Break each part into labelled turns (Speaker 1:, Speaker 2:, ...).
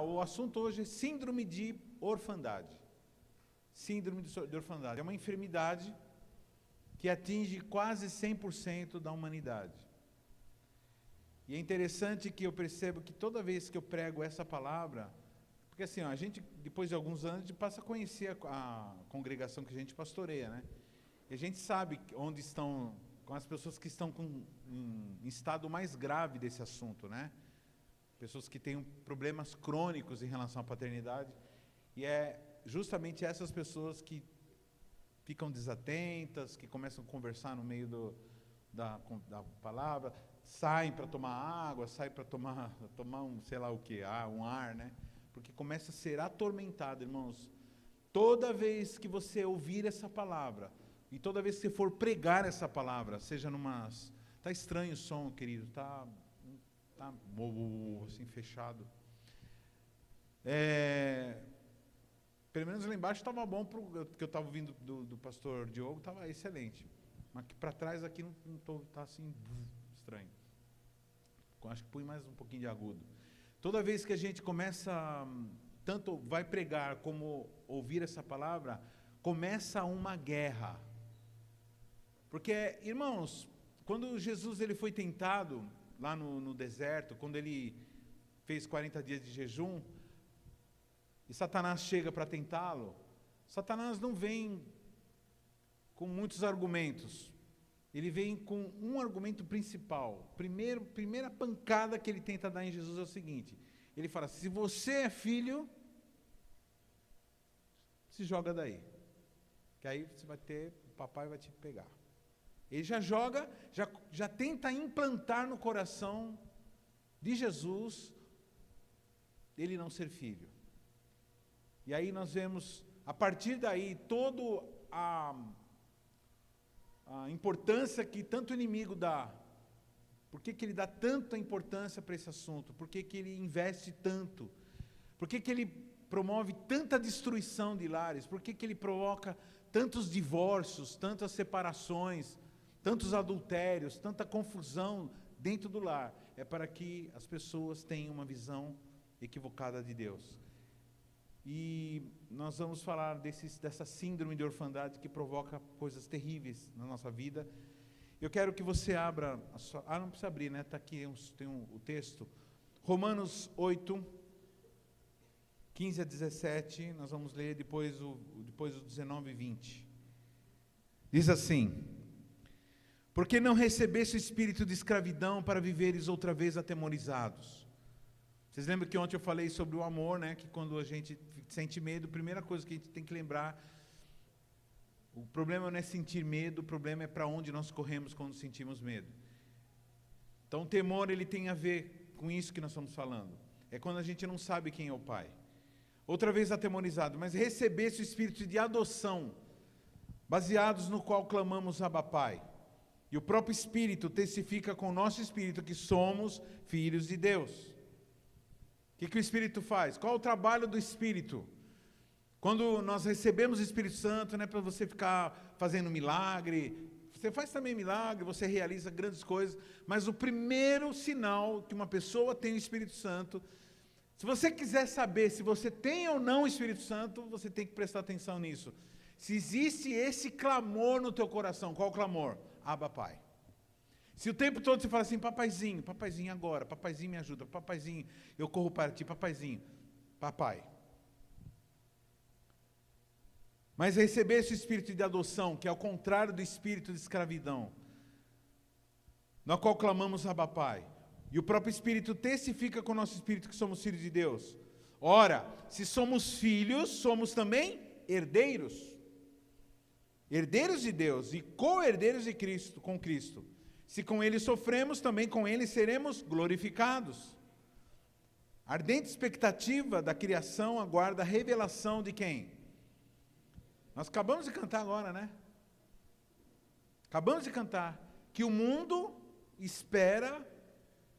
Speaker 1: o assunto hoje é síndrome de orfandade. Síndrome de orfandade. É uma enfermidade que atinge quase 100% da humanidade. E é interessante que eu percebo que toda vez que eu prego essa palavra, porque assim, a gente, depois de alguns anos, a gente passa a conhecer a congregação que a gente pastoreia, né? E a gente sabe onde estão, com as pessoas que estão em estado mais grave desse assunto, né? Pessoas que têm problemas crônicos em relação à paternidade. E é justamente essas pessoas que ficam desatentas, que começam a conversar no meio da palavra, saem para tomar água, saem para tomar um, sei lá o que, um ar, né? Porque começa a ser atormentado, irmãos. Toda vez que você ouvir essa palavra, e toda vez que você for pregar essa palavra, seja numas... Tá estranho o som, querido, tá assim, fechado. Pelo menos lá embaixo estava bom, que eu estava ouvindo do pastor Diogo, estava excelente. Mas para trás aqui não está assim, estranho. Acho que põe mais um pouquinho de agudo. Toda vez que a gente começa, tanto vai pregar como ouvir essa palavra, começa uma guerra. Porque, irmãos, quando Jesus ele foi tentado lá no deserto, quando ele fez 40 dias de jejum, e Satanás chega para tentá-lo, Satanás não vem com muitos argumentos. Ele vem com um argumento principal. Primeira pancada que ele tenta dar em Jesus é o seguinte. Ele fala, se você é filho, se joga daí. Que aí você vai ter, o papai vai te pegar. Ele já joga, já tenta implantar no coração de Jesus ele não ser filho. E aí nós vemos, a partir daí, toda a importância que tanto o inimigo dá. Por que ele dá tanta importância para esse assunto? Por que ele investe tanto? Por que ele promove tanta destruição de lares? Por que ele provoca tantos divórcios, tantas separações, tantos adultérios, tanta confusão dentro do lar? É para que as pessoas tenham uma visão equivocada de Deus. E nós vamos falar dessa síndrome de orfandade que provoca coisas terríveis na nossa vida. Eu quero que você abra, não precisa abrir, né? Está aqui, tem o texto. Romanos 8, 15 a 17, nós vamos ler depois o 19 e 20. Diz assim: porque não recebeste o espírito de escravidão para viveres outra vez atemorizados. Vocês lembram que ontem eu falei sobre o amor, né? Que quando a gente sente medo, a primeira coisa que a gente tem que lembrar, o problema não é sentir medo, o problema é para onde nós corremos quando sentimos medo. Então o temor, ele tem a ver com isso que nós estamos falando. É quando a gente não sabe quem é o Pai. Outra vez atemorizado, mas recebesse o espírito de adoção, baseados no qual clamamos Abba Pai. E o próprio Espírito testifica com o nosso Espírito que somos filhos de Deus. O que o Espírito faz? Qual é o trabalho do Espírito? Quando nós recebemos o Espírito Santo, não é para você ficar fazendo milagre. Você faz também milagre, você realiza grandes coisas, mas o primeiro sinal que uma pessoa tem o Espírito Santo, se você quiser saber se você tem ou não o Espírito Santo, você tem que prestar atenção nisso. Se existe esse clamor no teu coração, qual o clamor? Abba Pai. Se o tempo todo você fala assim, papaizinho, papaizinho agora, papaizinho me ajuda, papaizinho, eu corro para ti, papaizinho, papai. Mas receber esse espírito de adoção, que é ao contrário do espírito de escravidão, no qual clamamos Abba Pai, e o próprio Espírito testifica com o nosso espírito que somos filhos de Deus. Ora, se somos filhos, somos também herdeiros. Herdeiros de Deus e co-herdeiros de Cristo, com Cristo. Se com Ele sofremos, também com Ele seremos glorificados. A ardente expectativa da criação aguarda a revelação de quem? Nós acabamos de cantar agora, né? Acabamos de cantar que o mundo espera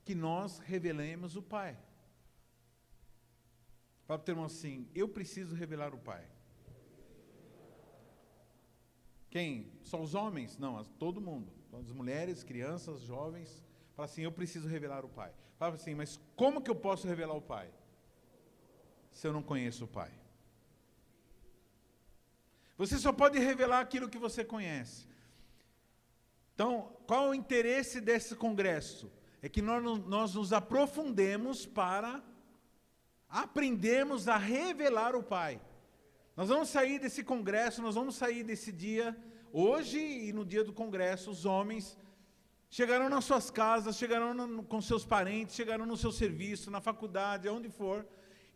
Speaker 1: que nós revelemos o Pai. Fala para o teu irmão assim, eu preciso revelar o Pai. Quem? Só os homens? Não, todo mundo. As mulheres, crianças, jovens. Fala assim, eu preciso revelar o Pai. Fala assim, mas como que eu posso revelar o Pai? se eu não conheço o Pai. Você só pode revelar aquilo que você conhece. Então, qual é o interesse desse congresso? É que nós nos aprofundemos para aprendermos a revelar o Pai. Nós vamos sair desse congresso, nós vamos sair desse dia, hoje e no dia do congresso, os homens chegarão nas suas casas, chegarão com seus parentes, chegarão no seu serviço, na faculdade, aonde for,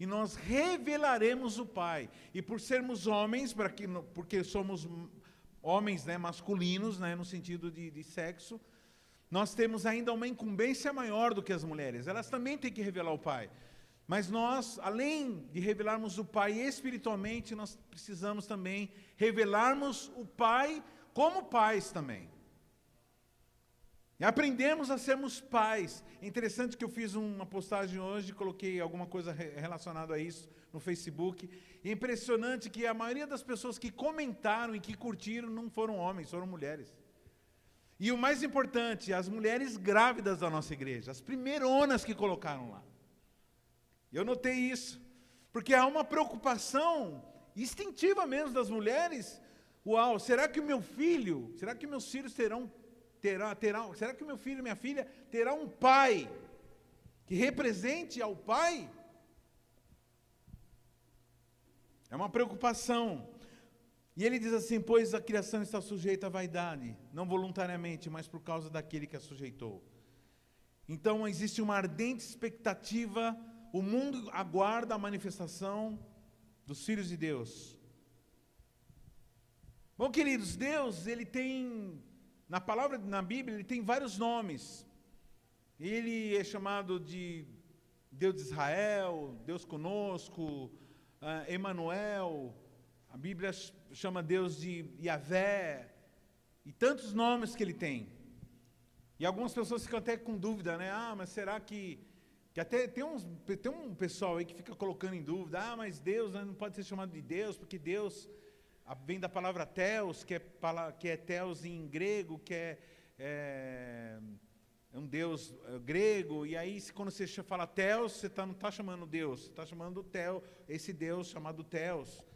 Speaker 1: e nós revelaremos o Pai. E por sermos homens, porque somos homens, né, masculinos, né, no sentido de sexo, nós temos ainda uma incumbência maior do que as mulheres. Elas também têm que revelar o Pai. Mas nós, além de revelarmos o Pai espiritualmente, nós precisamos também revelarmos o Pai como pais também. E aprendemos a sermos pais. É interessante que eu fiz uma postagem hoje, coloquei alguma coisa relacionada a isso no Facebook. E é impressionante que a maioria das pessoas que comentaram e que curtiram não foram homens, foram mulheres. E o mais importante, as mulheres grávidas da nossa igreja, as primeironas que colocaram lá. Eu notei isso, porque há uma preocupação instintiva mesmo das mulheres. Uau, será que meus filhos será que o meu filho e minha filha terá um pai que represente ao pai? É uma preocupação. E ele diz assim, pois a criação está sujeita à vaidade, não voluntariamente, mas por causa daquele que a sujeitou. Então existe uma ardente expectativa, o mundo aguarda a manifestação dos filhos de Deus. Bom, queridos, Deus, ele tem, na Bíblia, ele tem vários nomes. Ele é chamado de Deus de Israel, Deus conosco, Emanuel, a Bíblia chama Deus de Yahvé, e tantos nomes que ele tem. E algumas pessoas ficam até com dúvida, né? Mas será que até tem um pessoal aí que fica colocando em dúvida, mas Deus não pode ser chamado de Deus, porque Deus vem da palavra Theos, que é Theos em grego, que é um Deus grego, e aí quando você fala Theos, você não está chamando Deus, você está chamando esse Deus chamado Theos.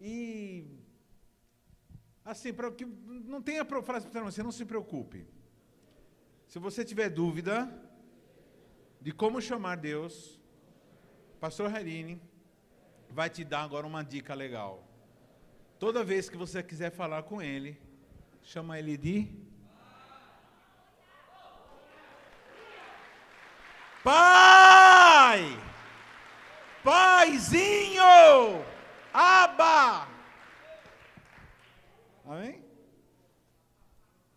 Speaker 1: E, assim, não tenha frase para você, não se preocupe. Se você tiver dúvida de como chamar Deus, pastor Harini vai te dar agora uma dica legal. Toda vez que você quiser falar com ele, chama ele de Pai! Paizinho! Abba! Amém?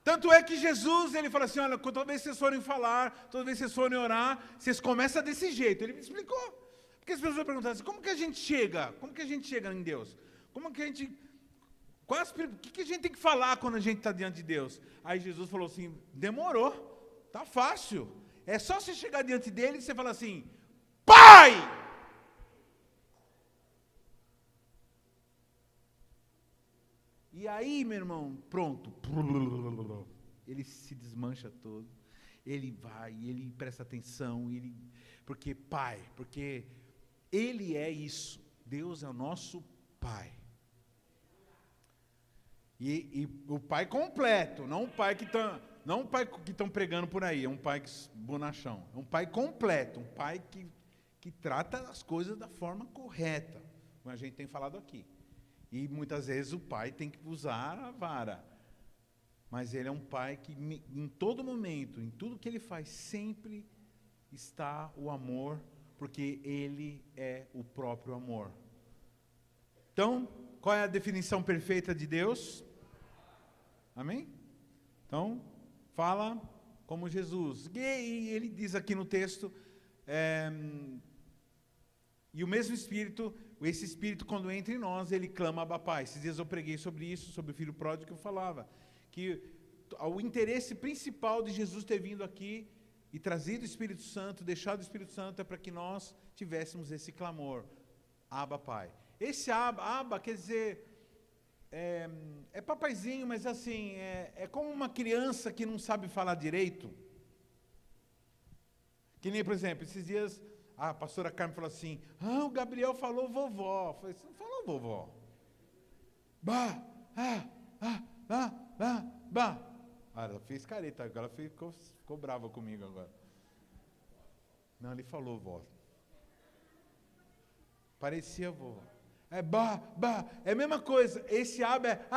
Speaker 1: Tanto é que Jesus, ele fala assim, olha, toda vez que vocês forem falar, toda vez que vocês forem orar, vocês começam desse jeito. Ele me explicou. Porque as pessoas perguntam assim, como que a gente chega? Como que a gente chega em Deus? Como que a gente... O que a gente tem que falar quando a gente está diante de Deus? Aí Jesus falou assim, demorou, tá fácil. É só você chegar diante dele e você falar assim, Pai! E aí, meu irmão, pronto. Ele se desmancha todo. Ele vai, ele presta atenção, porque Pai, porque Ele é isso. Deus é o nosso Pai. E o Pai completo, não o Pai que estão pregando por aí, é um Pai bonachão. É um Pai completo, um Pai que trata as coisas da forma correta, como a gente tem falado aqui. E muitas vezes o pai tem que usar a vara. Mas ele é um pai que em todo momento, em tudo que ele faz, sempre está o amor, porque ele é o próprio amor. Então, qual é a definição perfeita de Deus? Amém? Então, fala como Jesus. E ele diz aqui no texto, e o mesmo Espírito, esse Espírito quando entra em nós, ele clama Abba Pai. Esses dias eu preguei sobre isso, sobre o filho pródigo, que eu falava, que o interesse principal de Jesus ter vindo aqui e trazido o Espírito Santo, deixado o Espírito Santo, é para que nós tivéssemos esse clamor, Abba Pai. Esse Abba quer dizer, é papaizinho, mas assim, é como uma criança que não sabe falar direito. Que nem, por exemplo, esses dias a pastora Carmen falou assim, o Gabriel falou vovó. Eu falei, você não falou vovó. Bah, bah. Ela fez careta, agora ficou brava comigo agora. Não, ele falou vó. Parecia vovó. É bah, é a mesma coisa. Esse aba é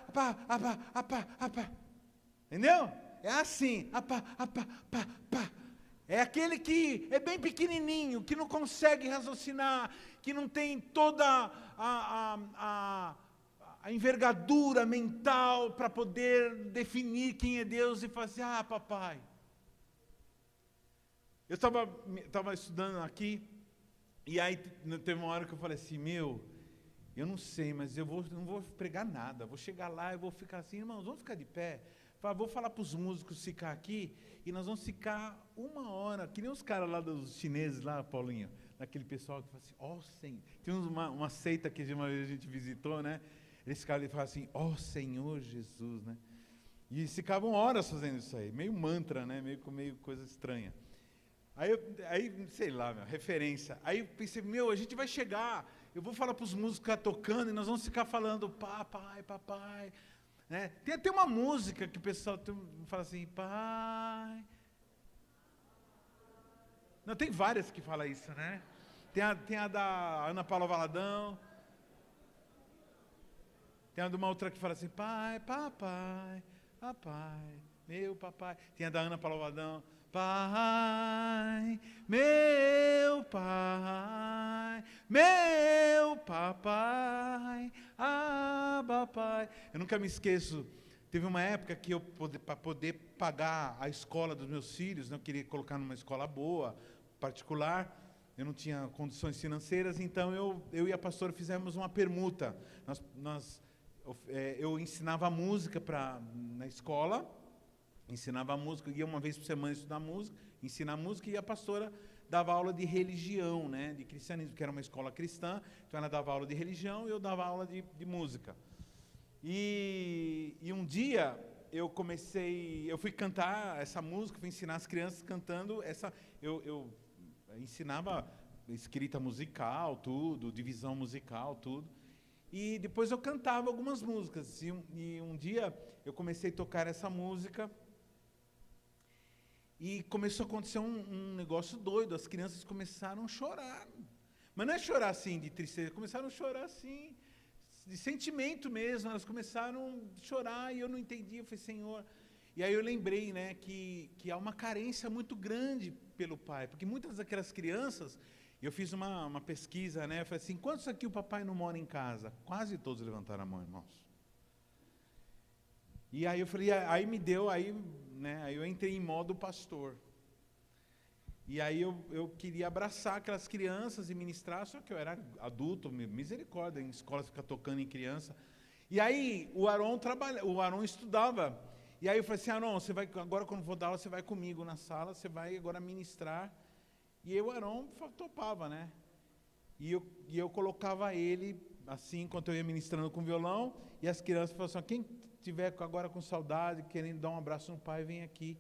Speaker 1: apá. Entendeu? É assim, apá. É aquele que é bem pequenininho, que não consegue raciocinar, que não tem toda a envergadura mental para poder definir quem é Deus e falar assim, papai. Eu estava estudando aqui, e aí teve uma hora que eu falei assim, eu não sei, mas não vou pregar nada, vou chegar lá e vou ficar assim, irmãos, vamos ficar de pé? Vou falar para os músicos ficar aqui, e nós vamos ficar 1 hora, que nem os caras lá dos chineses lá, Paulinho, daquele pessoal que fala assim, Senhor, tem uma seita que uma vez a gente visitou, né? Eles ficavam e falavam assim, Senhor Jesus, né? E eles ficavam horas fazendo isso aí, meio mantra, né? Meio coisa estranha. Aí sei lá, referência. Aí eu pensei, a gente vai chegar, eu vou falar para os músicos ficar tocando, e nós vamos ficar falando, papai. Né? Tem até uma música que o pessoal fala assim, pai. Não, tem várias que falam isso, né? Tem a da Ana Paula Valadão. Tem a de uma outra que fala assim, papai, meu papai. Tem a da Ana Paula Valadão. Pai, meu papai, papai. Eu nunca me esqueço, teve uma época que eu, para poder pagar a escola dos meus filhos, eu queria colocar numa escola boa, particular, eu não tinha condições financeiras, então eu e a pastora fizemos uma permuta. Eu ensinava música na escola, ensinava música, ia uma vez por semana estudar música, ensinar música, e a pastora dava aula de religião, né, de cristianismo, que era uma escola cristã, então ela dava aula de religião e eu dava aula de música. E um dia eu fui cantar essa música, fui ensinar as crianças cantando essa, eu ensinava escrita musical, tudo, divisão musical, tudo. E depois eu cantava algumas músicas, e um dia eu comecei a tocar essa música, e começou a acontecer um negócio doido, as crianças começaram a chorar. Mas não é chorar assim de tristeza, começaram a chorar assim, de sentimento mesmo, elas começaram a chorar e eu não entendia, eu falei, Senhor. E aí eu lembrei, né, que há uma carência muito grande pelo pai, porque muitas daquelas crianças, eu fiz uma pesquisa, né, eu falei assim, quantos aqui o papai não mora em casa? Quase todos levantaram a mão, irmãos. E aí eu falei, né, aí eu entrei em modo pastor. E aí eu queria abraçar aquelas crianças e ministrar, só que eu era adulto, misericórdia, em escola ficar tocando em criança. E aí o Aron estudava. E aí eu falei assim, Aron, você vai, agora quando for dar aula, você vai comigo na sala, você vai agora ministrar. E aí o Aron topava, né? E eu colocava ele, assim, enquanto eu ia ministrando com violão, e as crianças falavam assim, quem estiver agora com saudade, querendo dar um abraço no pai, vem aqui.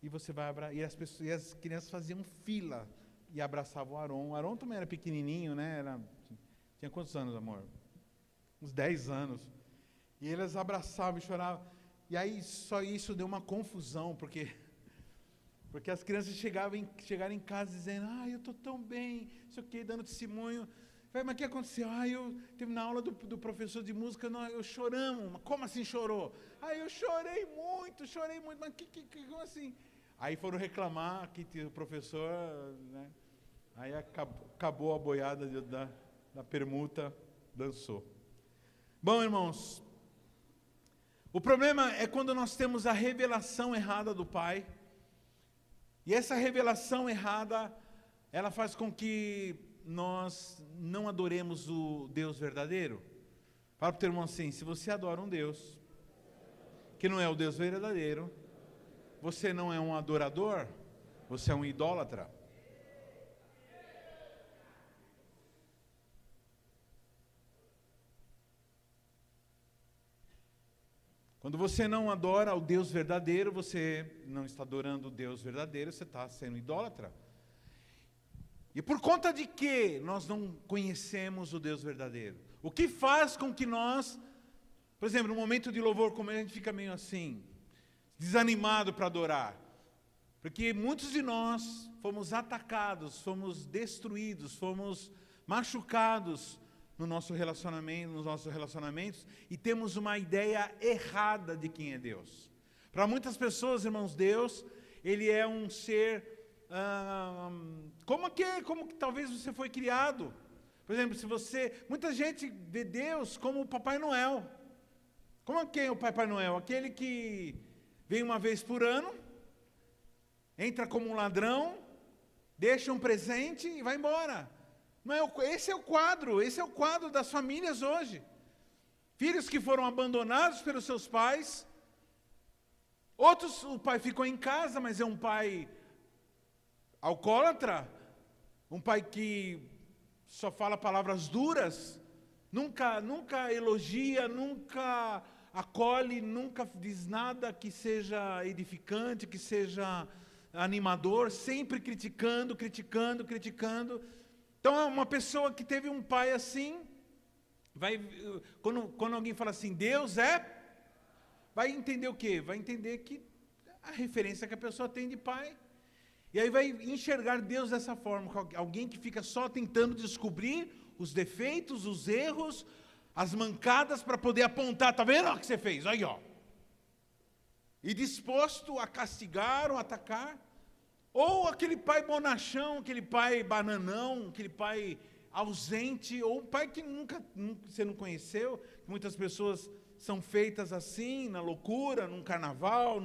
Speaker 1: E você vai abraçar. E as crianças faziam fila e abraçavam o Aron. O Aron também era pequenininho, né? Tinha quantos anos, amor? Uns 10 anos. E eles abraçavam e choravam. E aí só isso deu uma confusão, porque as crianças chegaram em casa dizendo, eu estou tão bem, não sei o quê, dando testemunho. Falei, mas o que aconteceu? Eu teve na aula do professor de música, eu choramos. Como assim chorou? Eu chorei muito, mas como assim? Aí foram reclamar que o professor, né? Aí acabou a boiada da permuta, dançou. Bom, irmãos, o problema é quando nós temos a revelação errada do Pai, e essa revelação errada, ela faz com que nós não adoremos o Deus verdadeiro. Fala para o teu irmão assim, se você adora um Deus que não é o Deus verdadeiro, você não é um adorador, você é um idólatra. Quando você não adora o Deus verdadeiro, você não está adorando o Deus verdadeiro, você está sendo idólatra. E por conta de que nós não conhecemos o Deus verdadeiro? O que faz com que nós, por exemplo, no momento de louvor como a gente fica meio assim, desanimado para adorar? Porque muitos de nós fomos atacados, fomos destruídos, fomos machucados no nosso relacionamento, nos nossos relacionamentos, e temos uma ideia errada de quem é Deus. Para muitas pessoas, irmãos, Deus, Ele é um ser como que talvez você foi criado. Por exemplo, muita gente vê Deus como o Papai Noel. Como que é o Papai Noel? Aquele que vem uma vez por ano, entra como um ladrão, deixa um presente e vai embora. Não é, esse é o quadro das famílias hoje. Filhos que foram abandonados pelos seus pais. Outros, o pai ficou em casa, mas é um pai alcoólatra, um pai que só fala palavras duras, nunca elogia, nunca acolhe, nunca diz nada que seja edificante, que seja animador, sempre criticando. Então, uma pessoa que teve um pai assim, quando alguém fala assim, Deus vai entender o quê? Vai entender que a referência que a pessoa tem de pai. E aí vai enxergar Deus dessa forma, alguém que fica só tentando descobrir os defeitos, os erros, as mancadas para poder apontar, tá vendo o que você fez? Aí, ó. E disposto a castigar ou atacar. Ou aquele pai bonachão, aquele pai bananão, aquele pai ausente, ou um pai que nunca você não conheceu, que muitas pessoas são feitas assim, na loucura, num carnaval,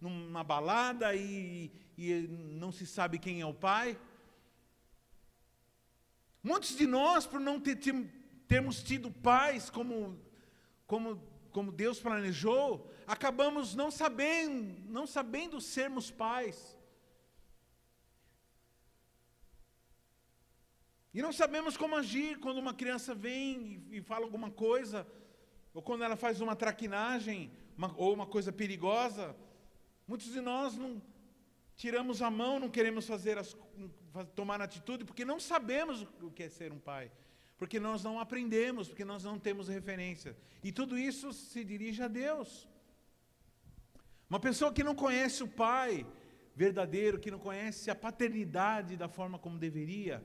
Speaker 1: numa balada, e não se sabe quem é o pai. Muitos de nós, por não termos tido pais como Deus planejou, acabamos não sabendo sermos pais. E não sabemos como agir quando uma criança vem e fala alguma coisa, ou quando ela faz uma traquinagem, ou uma coisa perigosa. Muitos de nós não tiramos a mão, não queremos tomar atitude, porque não sabemos o que é ser um pai. Porque nós não aprendemos, porque nós não temos referência. E tudo isso se dirige a Deus. Uma pessoa que não conhece o pai verdadeiro, que não conhece a paternidade da forma como deveria,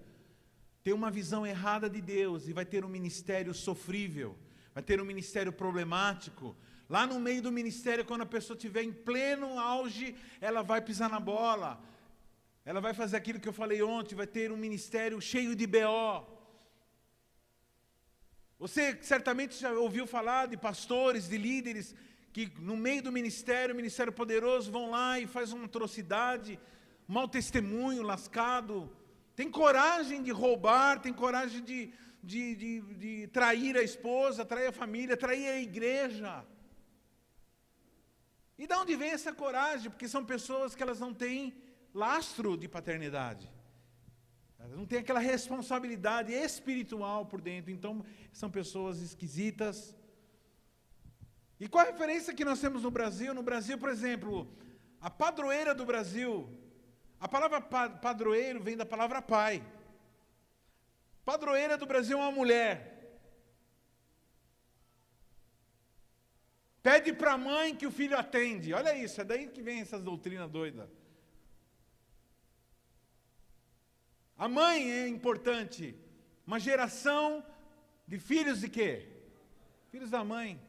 Speaker 1: tem uma visão errada de Deus e vai ter um ministério sofrível, vai ter um ministério problemático. Lá no meio do ministério, quando a pessoa estiver em pleno auge, ela vai pisar na bola. Ela vai fazer aquilo que eu falei ontem, vai ter um ministério cheio de BO. Você certamente já ouviu falar de pastores, de líderes, que no meio do ministério poderoso, vão lá e fazem uma atrocidade, um mau testemunho, lascado. Tem coragem de roubar, tem coragem de trair a esposa, trair a família, trair a igreja. E de onde vem essa coragem? Porque são pessoas que elas não têm lastro de paternidade. Elas não têm aquela responsabilidade espiritual por dentro. Então, são pessoas esquisitas. E qual a referência que nós temos no Brasil? No Brasil, por exemplo, a padroeira do Brasil. A palavra padroeiro vem da palavra pai. Padroeira do Brasil é uma mulher. Pede para a mãe que o filho atende. Olha isso, é daí que vem essas doutrinas doidas. A mãe é importante. Uma geração de filhos de quê? Filhos da mãe.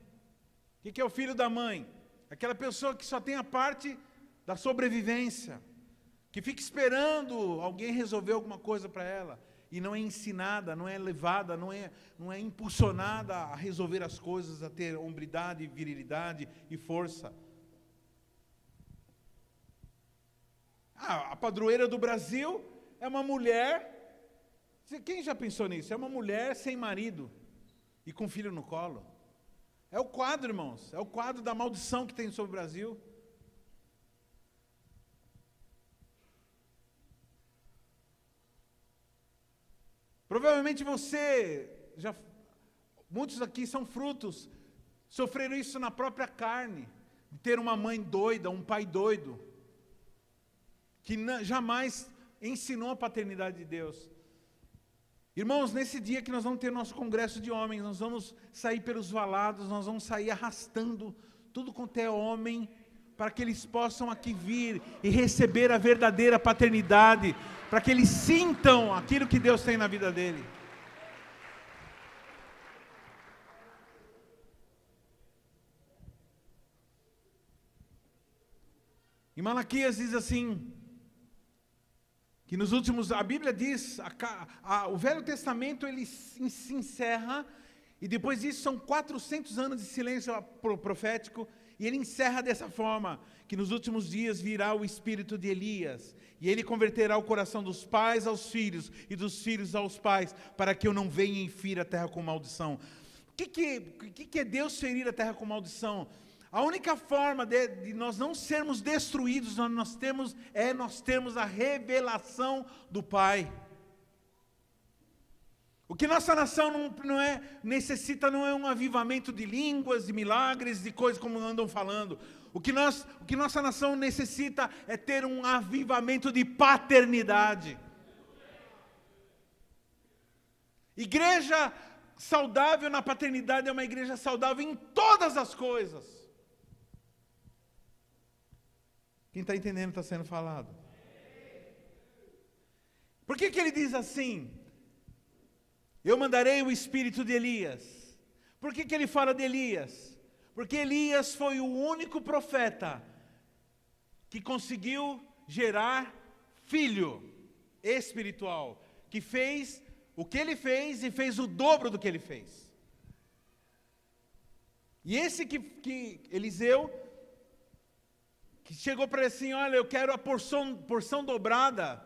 Speaker 1: O que é o filho da mãe? Aquela pessoa que só tem a parte da sobrevivência, que fica esperando alguém resolver alguma coisa para ela, e não é ensinada, não é levada, não é impulsionada a resolver as coisas, a ter hombridade, virilidade e força. A padroeira do Brasil é uma mulher, quem já pensou nisso? É uma mulher sem marido e com filho no colo. É o quadro, irmãos, é o quadro da maldição que tem sobre o Brasil. Provavelmente muitos aqui são frutos, sofreram isso na própria carne, de ter uma mãe doida, um pai doido, que jamais ensinou a paternidade de Deus. Irmãos, nesse dia que nós vamos ter nosso congresso de homens, nós vamos sair pelos valados, nós vamos sair arrastando tudo quanto é homem, para que eles possam aqui vir e receber a verdadeira paternidade, para que eles sintam aquilo que Deus tem na vida dele. Em Malaquias diz assim, que nos últimos, a Bíblia diz, o Velho Testamento ele se encerra, e depois disso são 400 anos de silêncio profético, e ele encerra dessa forma, que nos últimos dias virá o espírito de Elias, e ele converterá o coração dos pais aos filhos, e dos filhos aos pais, para que eu não venha e fira a terra com maldição. O que é Deus ferir a terra com maldição? A única forma de nós não sermos destruídos, nós termos a revelação do Pai. O que nossa nação necessita não é um avivamento de línguas, de milagres, de coisas como andam falando. O que nossa nação necessita é ter um avivamento de paternidade. Igreja saudável na paternidade é uma igreja saudável em todas as coisas. Quem está entendendo está sendo falado. Por que ele diz assim? Eu mandarei o espírito de Elias. Por que ele fala de Elias? Porque Elias foi o único profeta que conseguiu gerar filho espiritual, que fez o que ele fez e fez o dobro do que ele fez. E esse que Eliseu, que chegou para ele assim, olha, eu quero a porção dobrada.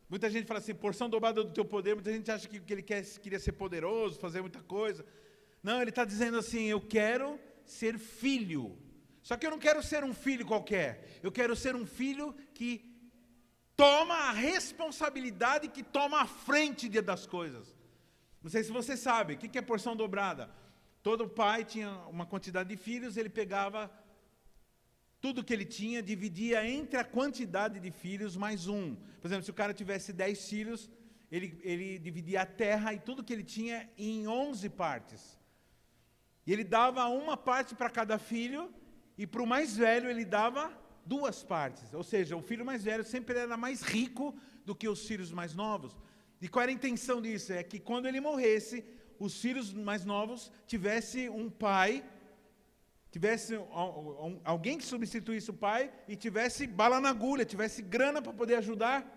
Speaker 1: Muita gente fala assim, porção dobrada do teu poder. Muita gente acha que ele queria ser poderoso, fazer muita coisa. Não, ele está dizendo assim, eu quero ser filho. Só que eu não quero ser um filho qualquer. Eu quero ser um filho que toma a responsabilidade, que toma a frente das coisas. Não sei se você sabe, o que é porção dobrada? Todo pai tinha uma quantidade de filhos, ele pegava tudo que ele tinha, dividia entre a quantidade de filhos mais um. Por exemplo, se o cara tivesse 10 filhos, ele dividia a terra e tudo que ele tinha em 11 partes. E ele dava uma parte para cada filho, e para o mais velho ele dava 2 partes. Ou seja, o filho mais velho sempre era mais rico do que os filhos mais novos. E qual era a intenção disso? É que quando ele morresse, os filhos mais novos tivessem um pai, tivesse alguém que substituísse o pai e tivesse bala na agulha, tivesse grana para poder ajudar.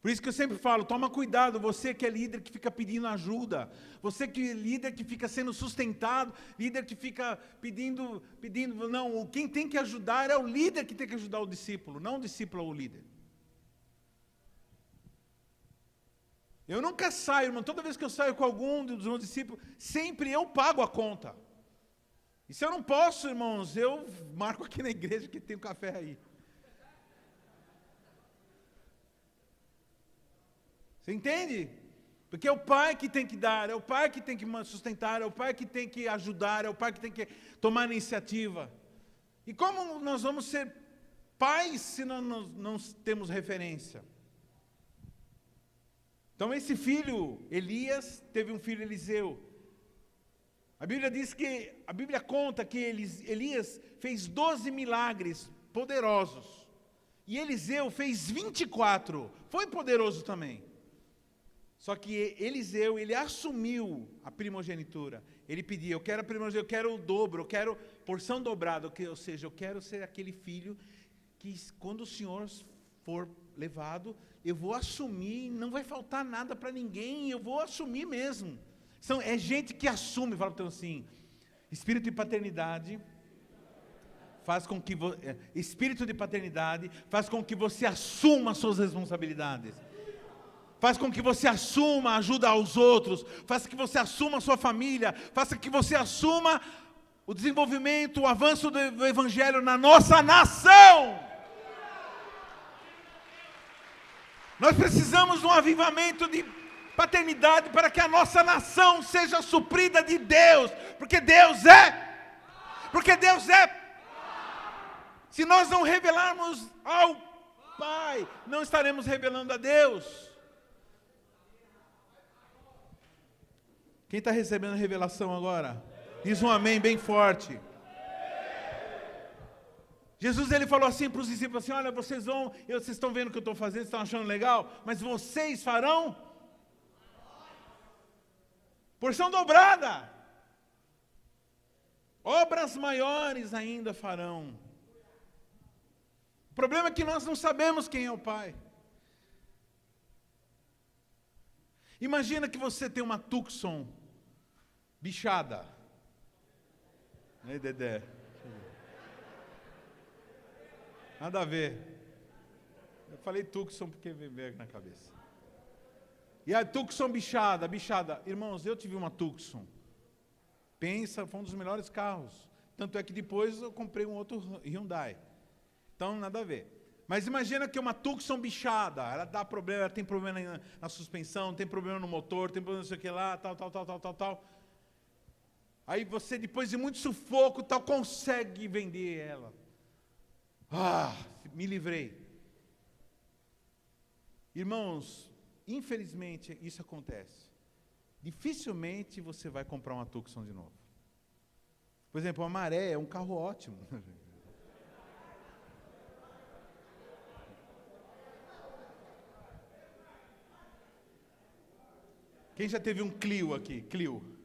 Speaker 1: Por isso que eu sempre falo, toma cuidado, você que é líder que fica pedindo ajuda, você que é líder que fica sendo sustentado, líder que fica pedindo, não, quem tem que ajudar é o líder que tem que ajudar o discípulo, não o discípulo ou o líder. Eu nunca saio, irmão, toda vez que eu saio com algum dos meus discípulos, sempre eu pago a conta. E se eu não posso, irmãos, eu marco aqui na igreja que tem um café aí. Você entende? Porque é o pai que tem que dar, é o pai que tem que sustentar, é o pai que tem que ajudar, é o pai que tem que tomar iniciativa. E como nós vamos ser pais se não temos referência? Então esse filho, Elias, teve um filho Eliseu. A Bíblia conta que Elias fez 12 milagres poderosos. E Eliseu fez 24. Foi poderoso também. Só que Eliseu, ele assumiu a primogenitura. Ele pedia, eu quero a primogenitura, eu quero o dobro, eu quero porção dobrada. Ou seja, eu quero ser aquele filho que quando o Senhor for levado, eu vou assumir, não vai faltar nada para ninguém, eu vou assumir mesmo. É gente que assume, fala para o assim, espírito de paternidade faz com que você assuma as suas responsabilidades. Faz com que você assuma a ajuda aos outros, faça que você assuma a sua família, faça que você assuma o desenvolvimento, o avanço do Evangelho na nossa nação. Nós precisamos de um avivamento de paternidade para que a nossa nação seja suprida de Deus, porque Deus é. Se nós não revelarmos ao Pai, não estaremos revelando a Deus. Quem está recebendo a revelação agora? Diz um amém bem forte. Jesus, ele falou assim para os discípulos, assim, olha, vocês estão vendo o que eu estou fazendo, estão achando legal, mas vocês farão porção dobrada. Obras maiores ainda farão. O problema é que nós não sabemos quem é o Pai. Imagina que você tem uma Tucson bichada. Ei, Dedé. Nada a ver. Eu falei Tucson porque veio na cabeça. E a Tucson bichada. Irmãos, eu tive uma Tucson. Pensa, foi um dos melhores carros. Tanto é que depois eu comprei um outro Hyundai. Então, nada a ver. Mas imagina que uma Tucson bichada, ela dá problema, ela tem problema na suspensão, tem problema no motor, tem problema não sei o que lá, tal. Aí você, depois de muito sufoco, consegue vender ela. Me livrei. Irmãos, infelizmente isso acontece. Dificilmente você vai comprar uma Tucson de novo. Por exemplo, a Maré é um carro ótimo. Quem já teve um Clio aqui? Clio.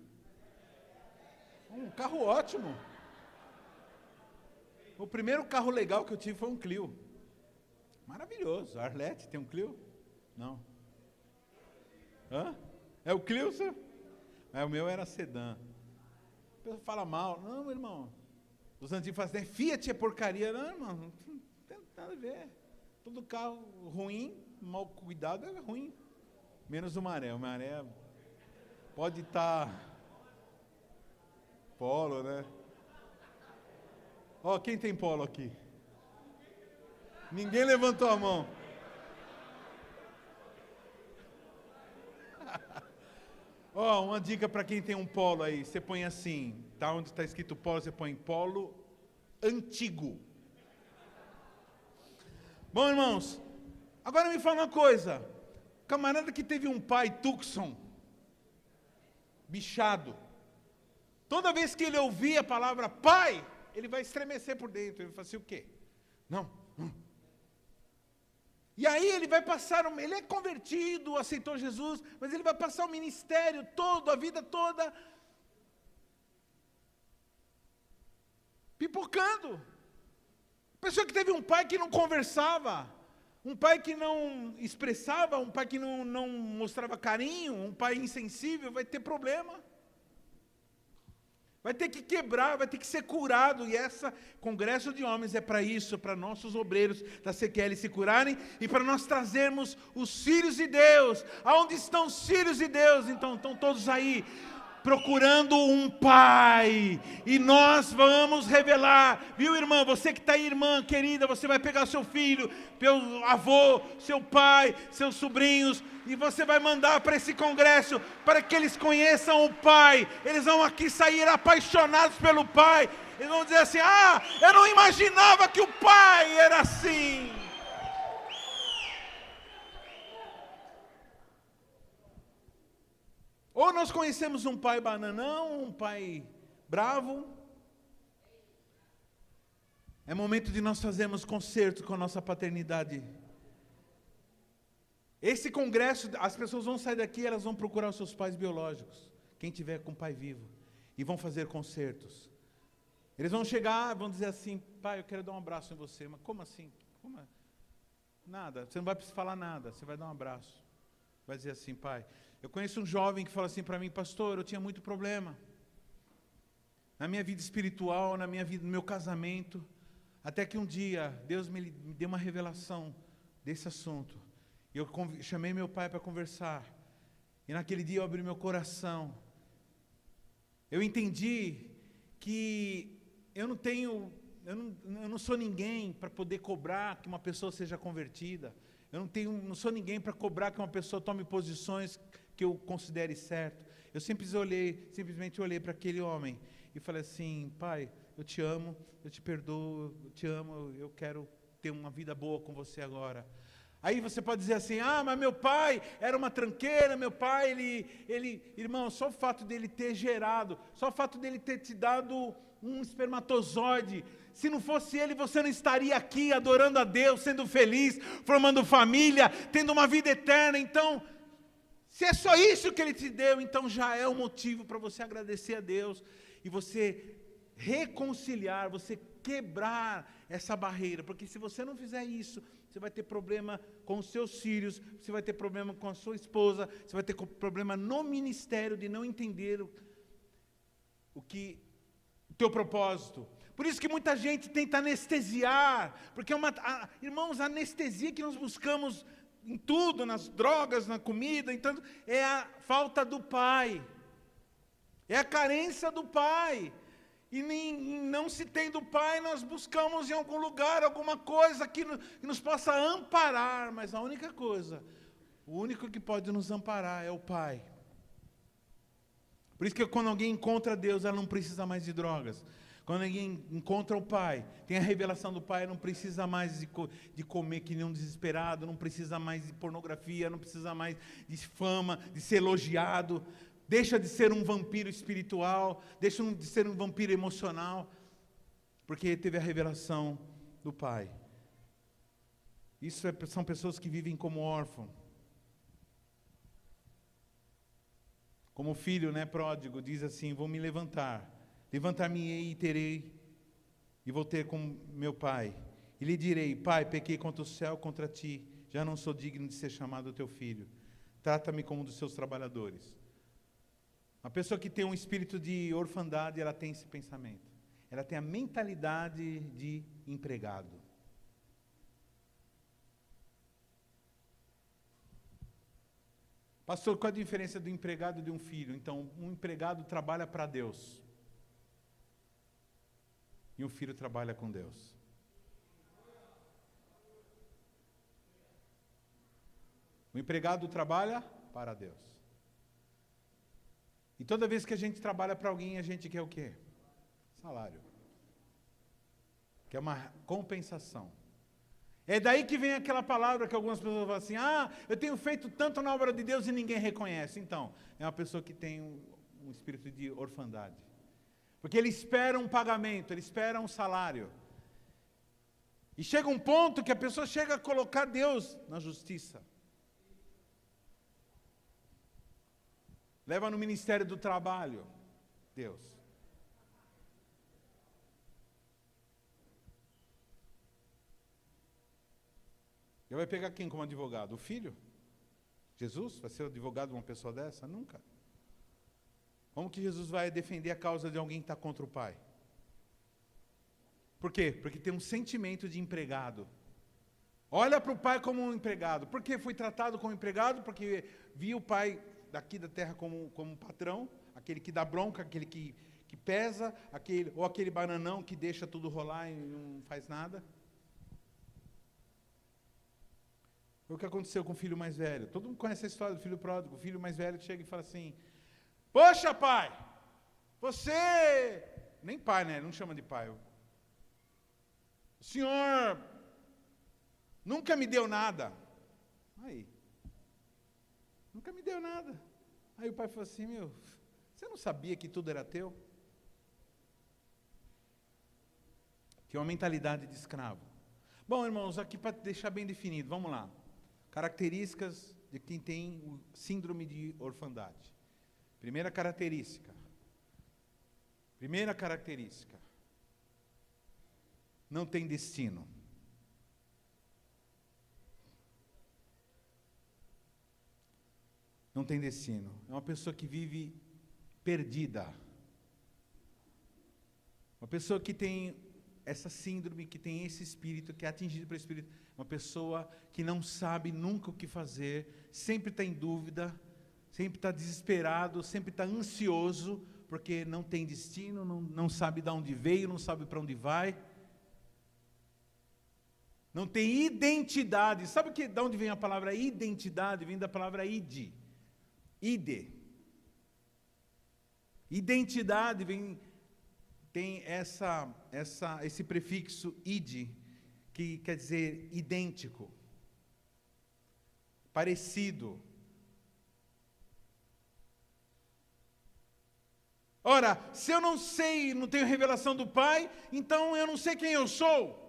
Speaker 1: Um carro ótimo. O primeiro carro legal que eu tive foi um Clio. Maravilhoso. Arlete tem um Clio? Não. Hã? É o Clio, senhor? O meu era sedã. A pessoa fala mal. Não, meu irmão. Os antigos falam assim, Fiat é porcaria. Não, irmão, não tem nada a ver. Todo carro ruim, mal cuidado, é ruim. Menos o Maré. O Maré pode estar Polo, né? Quem tem Polo aqui? Ninguém levantou a mão. Uma dica para quem tem um Polo aí, você põe assim, tá onde está escrito Polo, você põe Polo antigo. Bom, irmãos, agora me fala uma coisa, camarada que teve um pai Tucson, bichado, toda vez que ele ouvia a palavra pai, ele vai estremecer por dentro, ele vai falar assim, o quê? Não. E aí ele vai passar, ele é convertido, aceitou Jesus, mas ele vai passar o ministério todo, a vida toda, pipocando. Pessoa que teve um pai que não conversava, um pai que não expressava, um pai que não mostrava carinho, um pai insensível, vai ter problema. Vai ter que quebrar, vai ter que ser curado. E essa congresso de homens é para isso, para nossos obreiros da CQL se curarem e para nós trazermos os filhos de Deus. Aonde estão os filhos de Deus? Então estão todos aí procurando um pai, e nós vamos revelar, viu, irmã? Você que está aí, irmã querida, você vai pegar seu filho, seu avô, seu pai, seus sobrinhos, e você vai mandar para esse congresso, para que eles conheçam o pai. Eles vão aqui sair apaixonados pelo pai, eles vão dizer assim, eu não imaginava que o pai era assim. Ou nós conhecemos um pai bananão, um pai bravo. É momento de nós fazermos concerto com a nossa paternidade. Esse congresso, as pessoas vão sair daqui, elas vão procurar os seus pais biológicos, quem tiver com pai vivo, e vão fazer concertos. Eles vão chegar, vão dizer assim, pai, eu quero dar um abraço em você. Mas como assim? Nada, você não vai precisar falar nada, você vai dar um abraço. Vai dizer assim, pai... Eu conheço um jovem que fala assim para mim, pastor, eu tinha muito problema na minha vida espiritual, na minha vida, no meu casamento, até que um dia Deus me deu uma revelação desse assunto. E eu chamei meu pai para conversar. E naquele dia eu abri meu coração. Eu entendi que eu não sou ninguém para poder cobrar que uma pessoa seja convertida. Eu não sou ninguém para cobrar que uma pessoa tome posições que eu considere certo. Eu simplesmente olhei para aquele homem e falei assim, pai, eu te amo, eu te perdoo, eu te amo, eu quero ter uma vida boa com você agora. Aí você pode dizer assim, mas meu pai era uma tranqueira, meu pai, irmão, só o fato dele ter gerado, só o fato dele ter te dado um espermatozoide, se não fosse ele, você não estaria aqui adorando a Deus, sendo feliz, formando família, tendo uma vida eterna. Então, se é só isso que ele te deu, então já é um motivo para você agradecer a Deus, e você reconciliar, você quebrar essa barreira, porque se você não fizer isso, você vai ter problema com os seus filhos, você vai ter problema com a sua esposa, você vai ter problema no ministério de não entender o teu propósito. Por isso que muita gente tenta anestesiar, porque irmãos, a anestesia que nós buscamos em tudo, nas drogas, na comida, então, é a falta do pai, é a carência do pai. E não se tendo pai, nós buscamos em algum lugar, alguma coisa que nos possa amparar, mas a única coisa, o único que pode nos amparar é o pai. Por isso que quando alguém encontra Deus, ela não precisa mais de drogas. Quando alguém encontra o pai, tem a revelação do pai, não precisa mais de comer que nem um desesperado, não precisa mais de pornografia, não precisa mais de fama, de ser elogiado. Deixa de ser um vampiro espiritual, deixa de ser um vampiro emocional, porque teve a revelação do Pai. São pessoas que vivem como órfãos. Como o filho, pródigo, diz assim, vou me levantar-me-ei e terei, e vou ter com meu pai. E lhe direi, pai, pequei contra o céu, contra ti, já não sou digno de ser chamado teu filho. Trata-me como um dos seus trabalhadores. Uma pessoa que tem um espírito de orfandade, ela tem esse pensamento. Ela tem a mentalidade de empregado. Pastor, qual a diferença do empregado e de um filho? Então, um empregado trabalha para Deus. E um filho trabalha com Deus. O empregado trabalha para Deus. E toda vez que a gente trabalha para alguém, a gente quer o quê? Salário. Quer uma compensação. É daí que vem aquela palavra que algumas pessoas falam assim, eu tenho feito tanto na obra de Deus e ninguém reconhece. Então, é uma pessoa que tem um espírito de orfandade. Porque ele espera um pagamento, ele espera um salário. E chega um ponto que a pessoa chega a colocar Deus na justiça. Leva no Ministério do Trabalho, Deus. Ele vai pegar quem como advogado? O filho? Jesus vai ser o advogado de uma pessoa dessa? Nunca. Como que Jesus vai defender a causa de alguém que está contra o pai? Por quê? Porque tem um sentimento de empregado. Olha para o pai como um empregado. Por que foi tratado como empregado? Porque via o pai daqui da terra como patrão, aquele que dá bronca, aquele que pesa, ou aquele bananão que deixa tudo rolar e não faz nada. Foi o que aconteceu com o filho mais velho. Todo mundo conhece a história do filho pródigo. O filho mais velho chega e fala assim, poxa pai, você... Nem pai, né? Ele não chama de pai. O senhor nunca me deu nada. Aí. Nunca me deu nada. Aí o pai falou assim, você não sabia que tudo era teu? Tinha uma mentalidade de escravo. Bom, irmãos, aqui para deixar bem definido, vamos lá. Características de quem tem o síndrome de orfandade. Primeira característica. Não tem destino. Não tem destino. É uma pessoa que vive perdida. Uma pessoa que tem essa síndrome, que tem esse espírito, que é atingido pelo espírito. Uma pessoa que não sabe nunca o que fazer, sempre está em dúvida, sempre está desesperado, sempre está ansioso, porque não tem destino, não sabe de onde veio, não sabe para onde vai. Não tem identidade. Sabe de onde vem a palavra identidade? Vem da palavra ide. Ide. Identidade tem esse prefixo ide, que quer dizer idêntico, parecido. Ora, se eu não sei, não tenho revelação do Pai, então eu não sei quem eu sou.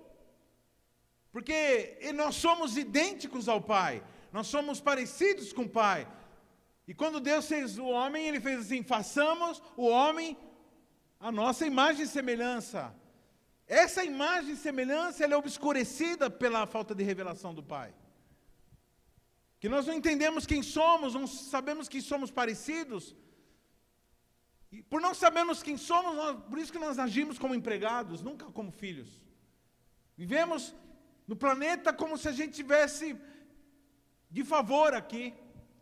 Speaker 1: Porque nós somos idênticos ao Pai, nós somos parecidos com o Pai. E quando Deus fez o homem, Ele fez assim: façamos o homem a nossa imagem e semelhança. Essa imagem e semelhança, ela é obscurecida pela falta de revelação do Pai. Que nós não entendemos quem somos, não sabemos que somos parecidos. E por não sabermos quem somos, por isso que nós agimos como empregados, nunca como filhos. Vivemos no planeta como se a gente tivesse de favor aqui.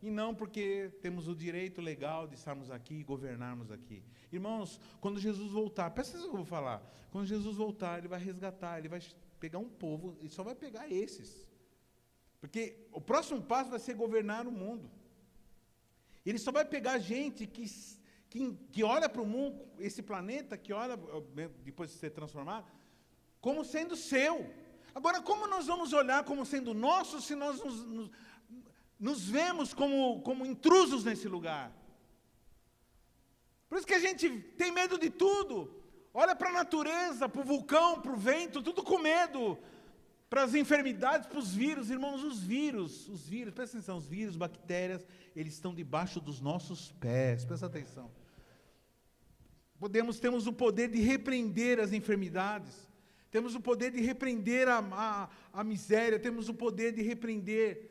Speaker 1: E não porque temos o direito legal de estarmos aqui e governarmos aqui. Irmãos, quando Jesus voltar, presta atenção no que eu vou falar. Quando Jesus voltar, Ele vai resgatar, Ele vai pegar um povo, e só vai pegar esses. Porque o próximo passo vai ser governar o mundo. Ele só vai pegar gente que olha para o mundo, esse planeta, que olha, depois de ser transformado, como sendo seu. Agora, como nós vamos olhar como sendo nosso, se nós nos vemos como intrusos nesse lugar? Por isso que a gente tem medo de tudo. Olha para a natureza, para o vulcão, para o vento, tudo com medo. Para as enfermidades, para os vírus. Irmãos, os vírus, presta atenção, os vírus, bactérias, eles estão debaixo dos nossos pés, presta atenção. Temos o poder de repreender as enfermidades, temos o poder de repreender a miséria, temos o poder de repreender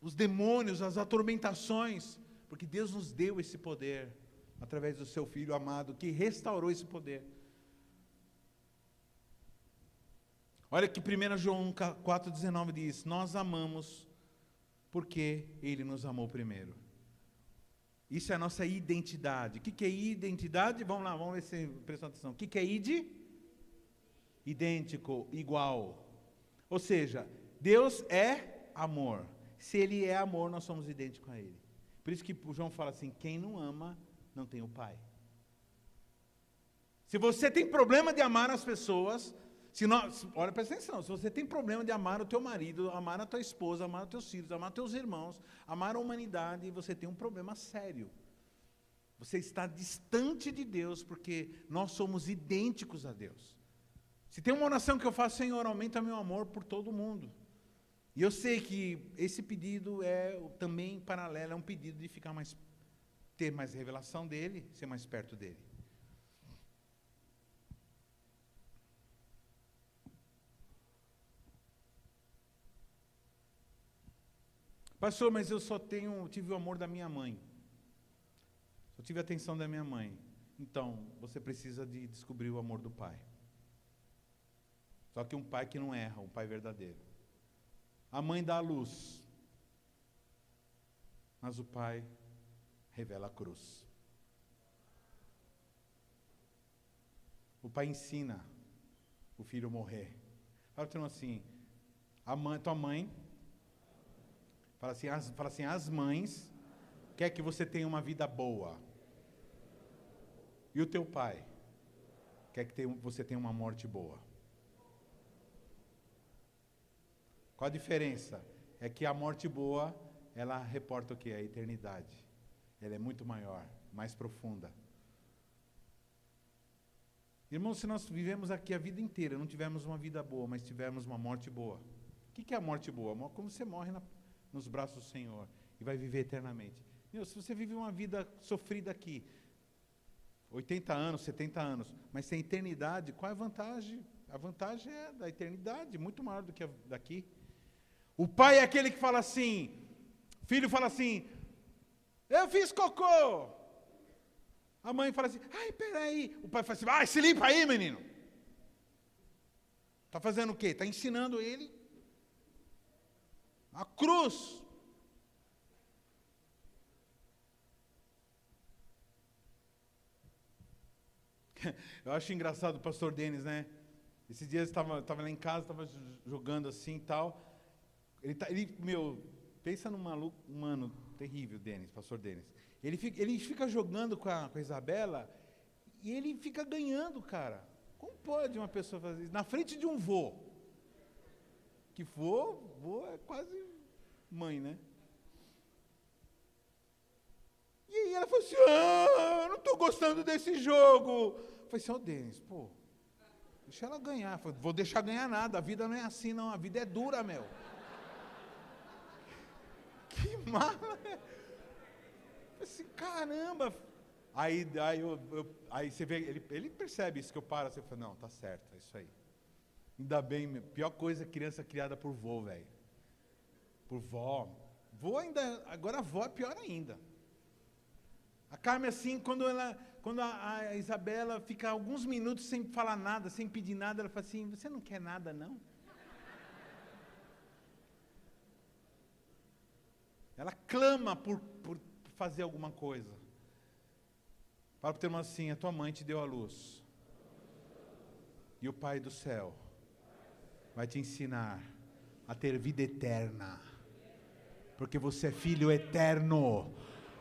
Speaker 1: os demônios, as atormentações, porque Deus nos deu esse poder, através do seu Filho amado, que restaurou esse poder. Olha que 1 João 4,19 diz: nós amamos porque Ele nos amou primeiro. Isso é a nossa identidade. O que é identidade? Vamos lá, vamos ver se prestam atenção. O que é id? Idêntico, igual. Ou seja, Deus é amor. Se Ele é amor, nós somos idênticos a Ele. Por isso que João fala assim: quem não ama, não tem o Pai. Se você tem problema de amar as pessoas, olha, presta atenção, se você tem problema de amar o teu marido, amar a tua esposa, amar os teus filhos, amar os teus irmãos, amar a humanidade, você tem um problema sério. Você está distante de Deus, porque nós somos idênticos a Deus. Se tem uma oração que eu faço: Senhor, aumenta meu amor por todo mundo. E eu sei que esse pedido é também paralelo, é um pedido de ter mais revelação dEle, ser mais perto dEle. Pastor, mas eu só tive o amor da minha mãe. Só tive a atenção da minha mãe. Então, você precisa de descobrir o amor do Pai. Só que um pai que não erra, um pai verdadeiro. A mãe dá a luz, mas o Pai revela a cruz. O Pai ensina o filho a morrer. Fala para assim: tua mãe, fala assim, as mães quer que você tenha uma vida boa. E o teu pai quer que você tenha uma morte boa. Qual a diferença? É que a morte boa, ela reporta o quê? A eternidade. Ela é muito maior, mais profunda. Irmãos, se nós vivemos aqui a vida inteira, não tivermos uma vida boa, mas tivermos uma morte boa. O que é a morte boa? Como você morre nos braços do Senhor e vai viver eternamente. Se você vive uma vida sofrida aqui, 80 anos, 70 anos, mas sem eternidade, qual é a vantagem? A vantagem é da eternidade, muito maior do que a daqui. O pai é aquele que fala assim, o filho fala assim: eu fiz cocô. A mãe fala assim: ai, peraí. O pai fala assim: vai, se limpa aí, menino. Está fazendo o quê? Está ensinando ele a cruz. Eu acho engraçado o pastor Denis, né? Esses dias estava lá em casa, estava jogando assim e tal. Pensa num maluco, mano, terrível, Denis, pastor Denis. Ele fica jogando com a Isabela e ele fica ganhando, cara. Como pode uma pessoa fazer isso? Na frente de um vô. Que vô é quase mãe, né? E aí ela falou assim, eu não estou gostando desse jogo. Eu falei assim, ô Denis, pô, deixa ela ganhar. Eu falei, vou deixar ganhar nada, a vida não é assim não, a vida é dura, meu. Que mala. Eu falei assim, caramba. Aí você vê, ele percebe isso que eu paro, você fala, não, tá certo, é isso aí. Ainda bem, pior coisa é criança criada por vô, velho. Por vó. Vô ainda, agora a vó é pior ainda. A Carmen, assim, quando a Isabela fica alguns minutos sem falar nada, sem pedir nada, ela fala assim, você não quer nada, não? Ela clama por fazer alguma coisa. Fala para o teu irmão assim, a tua mãe te deu a luz. E o Pai do céu vai te ensinar a ter vida eterna. Porque você é filho eterno.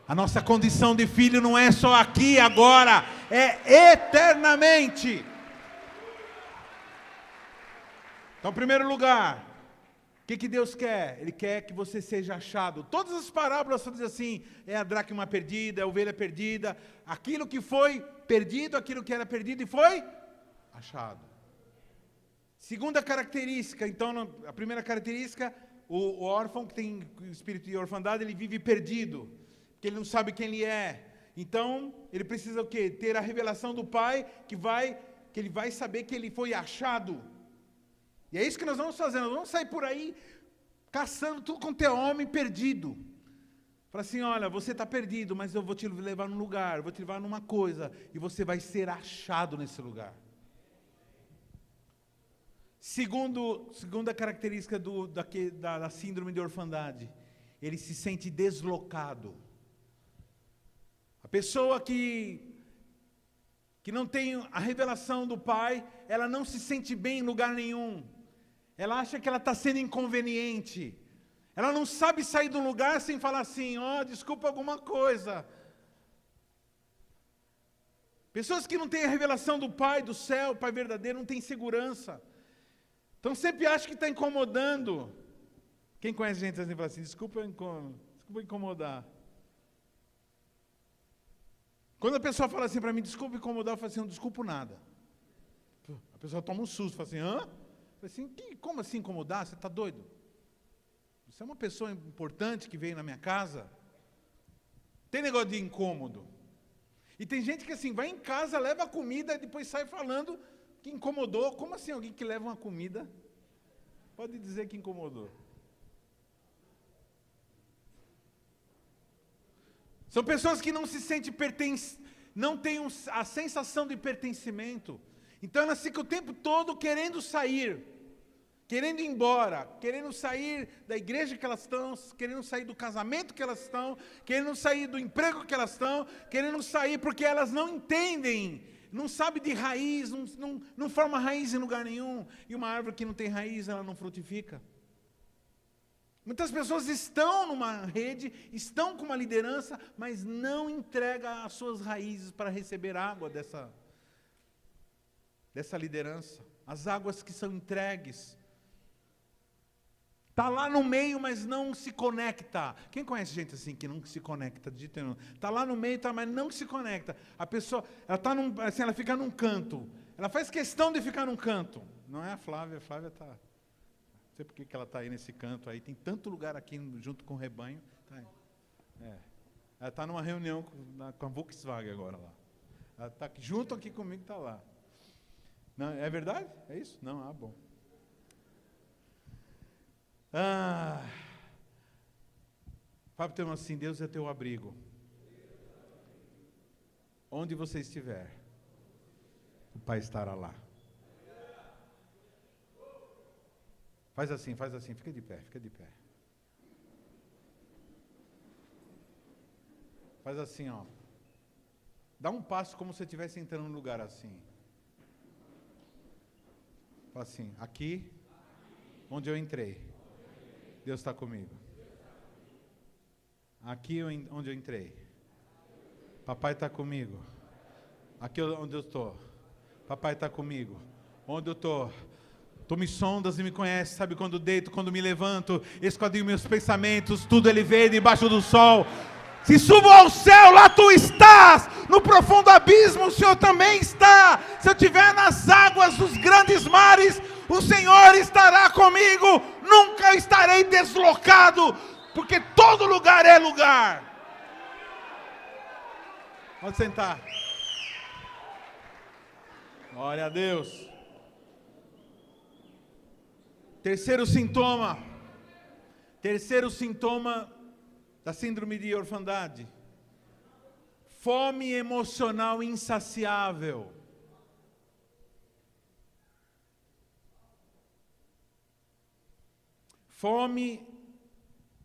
Speaker 1: A nossa condição de filho não é só aqui, agora, é eternamente. Então, em primeiro lugar, o que Deus quer? Ele quer que você seja achado. Todas as parábolas só dizem assim, é a dracma perdida, é a ovelha perdida, aquilo que foi perdido, aquilo que era perdido e foi achado. Segunda característica, então, a primeira característica, o órfão que tem espírito de orfandade, ele vive perdido. Que ele não sabe quem ele é. Então, ele precisa o quê? Ter a revelação do Pai, que ele vai saber que ele foi achado. E é isso que nós vamos fazer, nós vamos sair por aí, caçando tudo quanto é homem perdido. Fala assim, olha, você está perdido, mas eu vou te levar num lugar, vou te levar numa coisa, e você vai ser achado nesse lugar. Segunda característica da síndrome de orfandade, ele se sente deslocado. A pessoa que não tem a revelação do Pai, ela não se sente bem em lugar nenhum. Ela acha que ela está sendo inconveniente. Ela não sabe sair de um lugar sem falar assim, desculpa alguma coisa. Pessoas que não têm a revelação do Pai, do céu, Pai verdadeiro, não têm segurança. Então sempre acham que está incomodando. Quem conhece gente assim, fala assim, desculpa incomodar. Quando a pessoa fala assim para mim, desculpa incomodar, eu falo assim, não desculpo nada. A pessoa toma um susto, fala assim, hã? Eu falo assim, como assim incomodar? Você está doido? Você é uma pessoa importante que veio na minha casa. Tem negócio de incômodo. E tem gente que assim, vai em casa, leva a comida e depois sai falando que incomodou. Como assim alguém que leva uma comida pode dizer que incomodou? São pessoas que não se sentem não têm a sensação de pertencimento. Então elas ficam o tempo todo querendo sair, querendo ir embora, querendo sair da igreja que elas estão, querendo sair do casamento que elas estão, querendo sair do emprego que elas estão, querendo sair porque elas não entendem, não sabem de raiz, não forma raiz em lugar nenhum. E uma árvore que não tem raiz, ela não frutifica. Muitas pessoas estão numa rede, estão com uma liderança, mas não entregam as suas raízes para receber água dessa liderança. As águas que são entregues. Está lá no meio, mas não se conecta. Quem conhece gente assim que não se conecta? Está lá no meio, mas não se conecta. A pessoa, ela fica num canto. Ela faz questão de ficar num canto. Não é a Flávia está... Não sei por que ela está aí nesse canto aí. Tem tanto lugar aqui junto com o rebanho. Ela está numa reunião com a Volkswagen agora lá. Ela está junto aqui comigo, está lá. Não, é verdade? É isso? Não, bom. Fala para o teu irmão assim, Deus é teu abrigo. Onde você estiver, o Pai estará lá. Faz assim, fica de pé. Faz assim, ó. Dá um passo como se você estivesse entrando num lugar assim. Fala assim, aqui, onde eu entrei, Deus está comigo. Aqui onde eu entrei, Papai está comigo. Aqui onde eu estou, Papai está comigo. Onde eu estou, Tu me sondas e me conheces, sabe quando deito, quando me levanto, esquadrinho meus pensamentos, tudo Ele vê debaixo do sol. Se subo ao céu, lá Tu estás. No profundo abismo, o Senhor também está. Se eu estiver nas águas dos grandes mares, o Senhor estará comigo. Nunca estarei deslocado, porque todo lugar é lugar. Pode sentar. Glória a Deus. Terceiro sintoma da síndrome de orfandade: fome emocional insaciável. Fome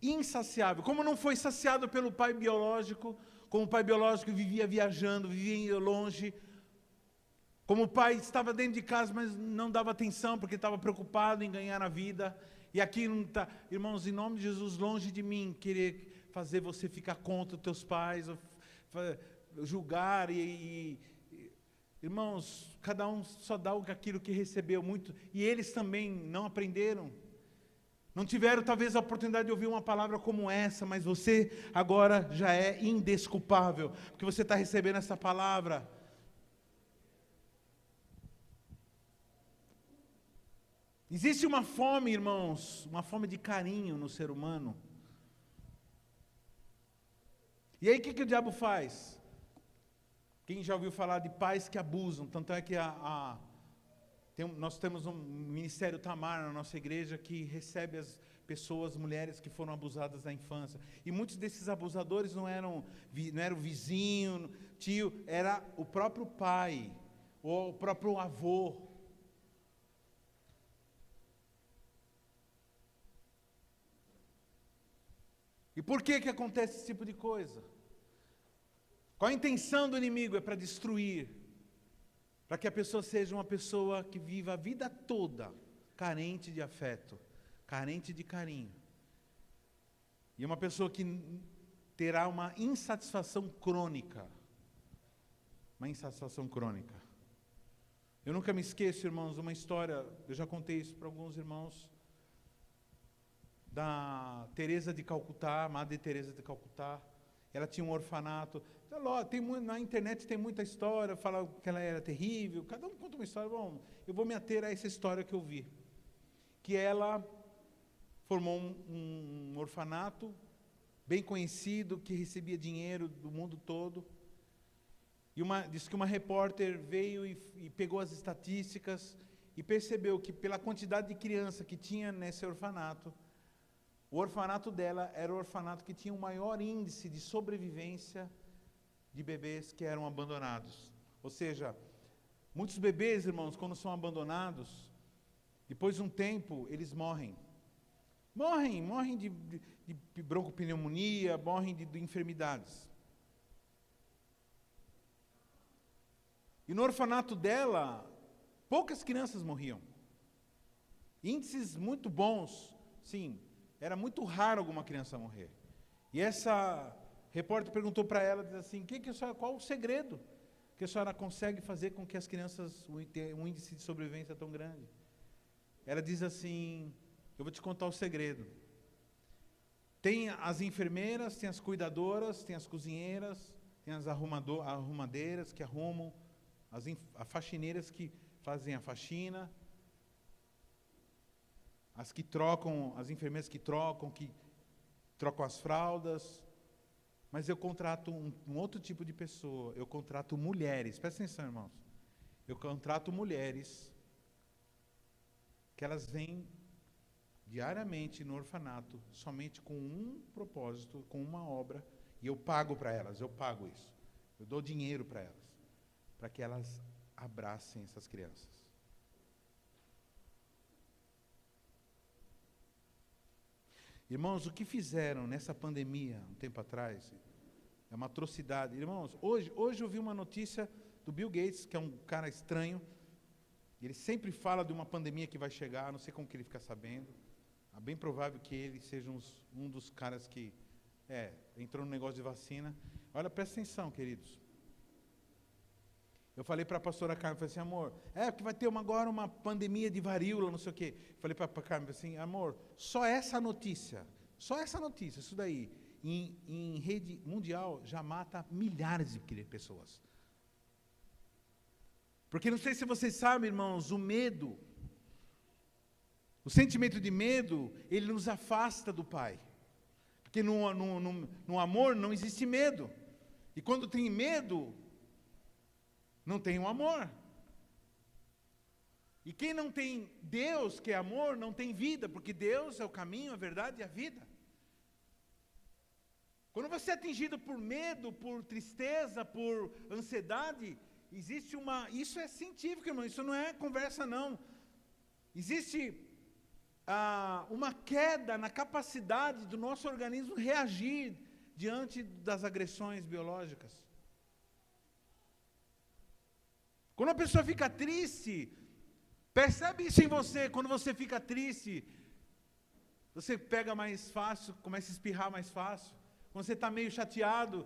Speaker 1: insaciável. Como não foi saciado pelo pai biológico, como o pai biológico vivia viajando, vivia longe, como o pai estava dentro de casa, mas não dava atenção, porque estava preocupado em ganhar a vida. E aqui não está, irmãos, em nome de Jesus, longe de mim querer fazer você ficar contra os teus pais, julgar irmãos, cada um só dá aquilo que recebeu muito, e eles também não aprenderam. Não tiveram talvez a oportunidade de ouvir uma palavra como essa, mas você agora já é indesculpável, porque você está recebendo essa palavra. Existe uma fome, irmãos, uma fome de carinho no ser humano. E aí o que o diabo faz? Quem já ouviu falar de pais que abusam? Tanto é que nós temos um ministério Tamar na nossa igreja que recebe as pessoas, mulheres que foram abusadas na infância. E muitos desses abusadores não eram o vizinho, tio, era o próprio pai, ou o próprio avô. E por que acontece esse tipo de coisa? Qual a intenção do inimigo? É para destruir, para que a pessoa seja uma pessoa que viva a vida toda carente de afeto, carente de carinho. E uma pessoa que terá uma insatisfação crônica. Uma insatisfação crônica. Eu nunca me esqueço, irmãos, de uma história, eu já contei isso para alguns irmãos, da Teresa de Calcutá, Madre Teresa de Calcutá. Ela tinha um orfanato. Na internet tem muita história, fala que ela era terrível, cada um conta uma história. Bom, eu vou me ater a essa história que eu vi. Que ela formou um orfanato bem conhecido, que recebia dinheiro do mundo todo. E diz que uma repórter veio e pegou as estatísticas e percebeu que pela quantidade de criança que tinha nesse orfanato, o orfanato dela era o orfanato que tinha o maior índice de sobrevivência de bebês que eram abandonados. Ou seja, muitos bebês, irmãos, quando são abandonados, depois de um tempo, eles morrem. Morrem de broncopneumonia, morrem de enfermidades. E no orfanato dela, poucas crianças morriam. Índices muito bons, sim. Era muito raro alguma criança morrer. E essa repórter perguntou para ela, diz assim, qual o segredo que a senhora consegue fazer com que as crianças tenham um índice de sobrevivência tão grande? Ela diz assim, eu vou te contar o segredo. Tem as enfermeiras, tem as cuidadoras, tem as cozinheiras, tem as arrumadeiras que arrumam, as faxineiras que fazem a faxina, as enfermeiras que trocam as fraldas, mas eu contrato um outro tipo de pessoa, eu contrato mulheres, presta atenção, irmãos, eu contrato mulheres, que elas vêm diariamente no orfanato, somente com um propósito, com uma obra, e eu pago para elas, eu pago isso, eu dou dinheiro para elas, para que elas abracem essas crianças. Irmãos, o que fizeram nessa pandemia, um tempo atrás, é uma atrocidade. Irmãos, hoje eu vi uma notícia do Bill Gates, que é um cara estranho, ele sempre fala de uma pandemia que vai chegar, não sei como que ele fica sabendo. É bem provável que ele seja um dos caras que entrou no negócio de vacina. Olha, presta atenção, queridos. Eu falei para a pastora Carmen, falei assim, amor, porque vai ter agora uma pandemia de varíola, não sei o quê. Falei para a Carmen assim, amor, só essa notícia, isso daí, em rede mundial, já mata milhares de pessoas. Porque não sei se vocês sabem, irmãos, o medo, o sentimento de medo, ele nos afasta do Pai. Porque no amor não existe medo. E quando tem medo, não tem o amor. E quem não tem Deus, que é amor, não tem vida, porque Deus é o caminho, a verdade e a vida. Quando você é atingido por medo, por tristeza, por ansiedade, existe isso é científico, irmão, isso não é conversa não. Existe uma queda na capacidade do nosso organismo reagir diante das agressões biológicas. Quando a pessoa fica triste, percebe isso em você, quando você fica triste, você pega mais fácil, começa a espirrar mais fácil. Quando você está meio chateado,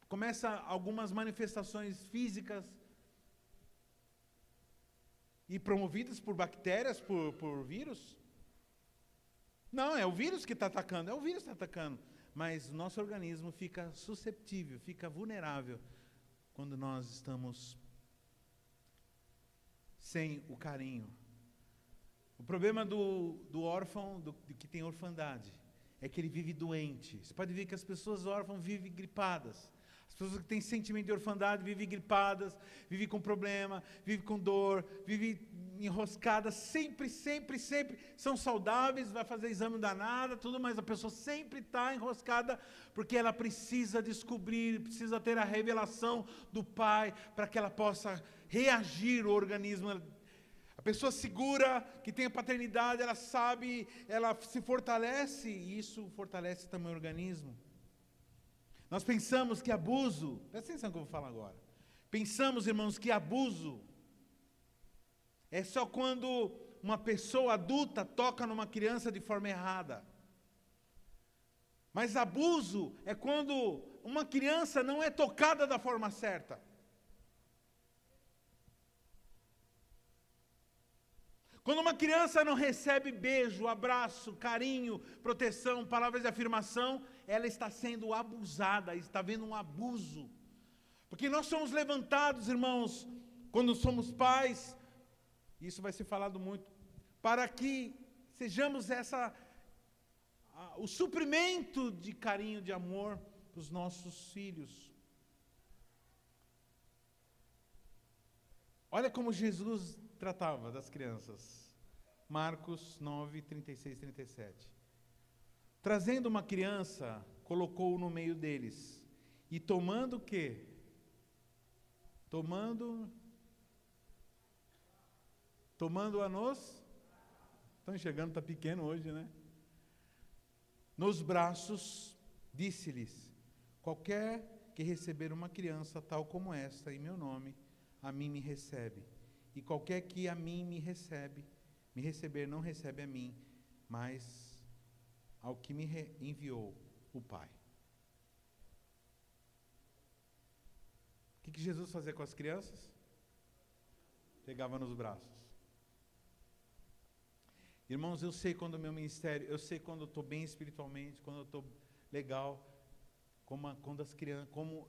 Speaker 1: começa algumas manifestações físicas, e promovidas por bactérias, por vírus. Não, é o vírus que está atacando, mas o nosso organismo fica susceptível, fica vulnerável, quando nós estamos sem o carinho. O problema do órfão, que tem orfandade, é que ele vive doente. Você pode ver que as pessoas órfãs vivem gripadas. As pessoas que têm sentimento de orfandade vivem gripadas, vivem com problema, vivem com dor, vivem enroscadas, sempre são saudáveis, vai fazer exame danado, tudo, mas a pessoa sempre está enroscada, porque ela precisa descobrir, precisa ter a revelação do Pai, para que ela possa reagir o organismo. A pessoa segura, que tem a paternidade, ela sabe, ela se fortalece, e isso fortalece também o organismo. Nós pensamos que abuso, presta atenção no que eu vou falar agora. Pensamos, irmãos, que abuso é só quando uma pessoa adulta toca numa criança de forma errada. Mas abuso é quando uma criança não é tocada da forma certa. Quando uma criança não recebe beijo, abraço, carinho, proteção, palavras de afirmação, ela está sendo abusada, está havendo um abuso. Porque nós somos levantados, irmãos, quando somos pais, isso vai ser falado muito, para que sejamos o suprimento de carinho, de amor para os nossos filhos. Olha como Jesus tratava das crianças. Marcos 9, 36 e 37. Trazendo uma criança, colocou-o no meio deles. E tomando o quê? Tomando-a nos... Estão enxergando, está pequeno hoje, né? Nos braços, disse-lhes: qualquer que receber uma criança tal como esta, em meu nome, a mim me recebe. E qualquer que a mim me receber não recebe a mim, mas ao que me enviou o Pai. O que Jesus fazia com as crianças? Pegava nos braços. Irmãos, eu sei quando o meu ministério, eu sei quando eu estou bem espiritualmente, quando eu estou legal, quando as crianças, como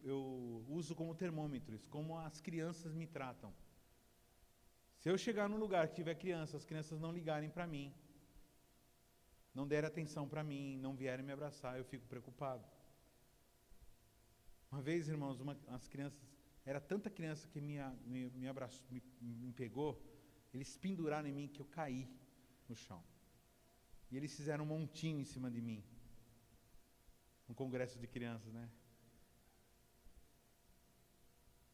Speaker 1: eu uso como termômetros, como as crianças me tratam. Se eu chegar num lugar que tiver crianças, as crianças não ligarem para mim, não derem atenção para mim, não vierem me abraçar, eu fico preocupado. Uma vez, irmãos, as crianças, era tanta criança que me abraçou, me pegou, eles penduraram em mim que eu caí no chão. E eles fizeram um montinho em cima de mim. Um congresso de crianças, né?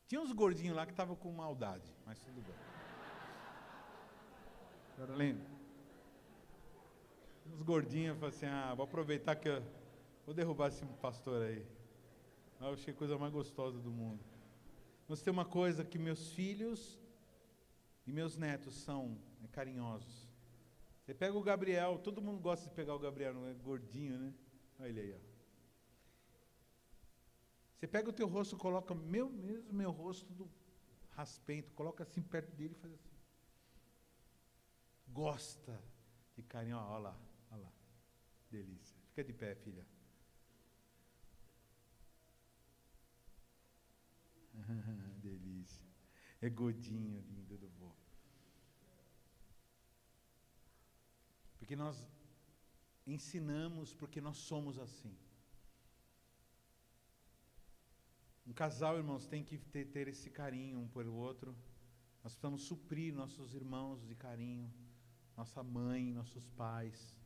Speaker 1: Tinha uns gordinhos lá que estavam com maldade, mas tudo bem. Carolina, uns gordinhos, eu falei assim, vou aproveitar que eu vou derrubar esse pastor aí. Eu achei a coisa mais gostosa do mundo. Mas tem uma coisa que meus filhos e meus netos são carinhosos. Você pega o Gabriel, todo mundo gosta de pegar o Gabriel, não é gordinho, né? Olha ele aí, ó. Você pega o teu rosto, coloca meu rosto tudo raspento, coloca assim perto dele e faz assim. Gosta de carinho, olha lá, olha lá. Delícia. Fica de pé, filha. Delícia. É godinho lindo do vô. Porque nós ensinamos, porque nós somos assim. Um casal, irmãos, tem que ter esse carinho um pelo outro. Nós precisamos suprir nossos irmãos de carinho, nossa mãe, nossos pais.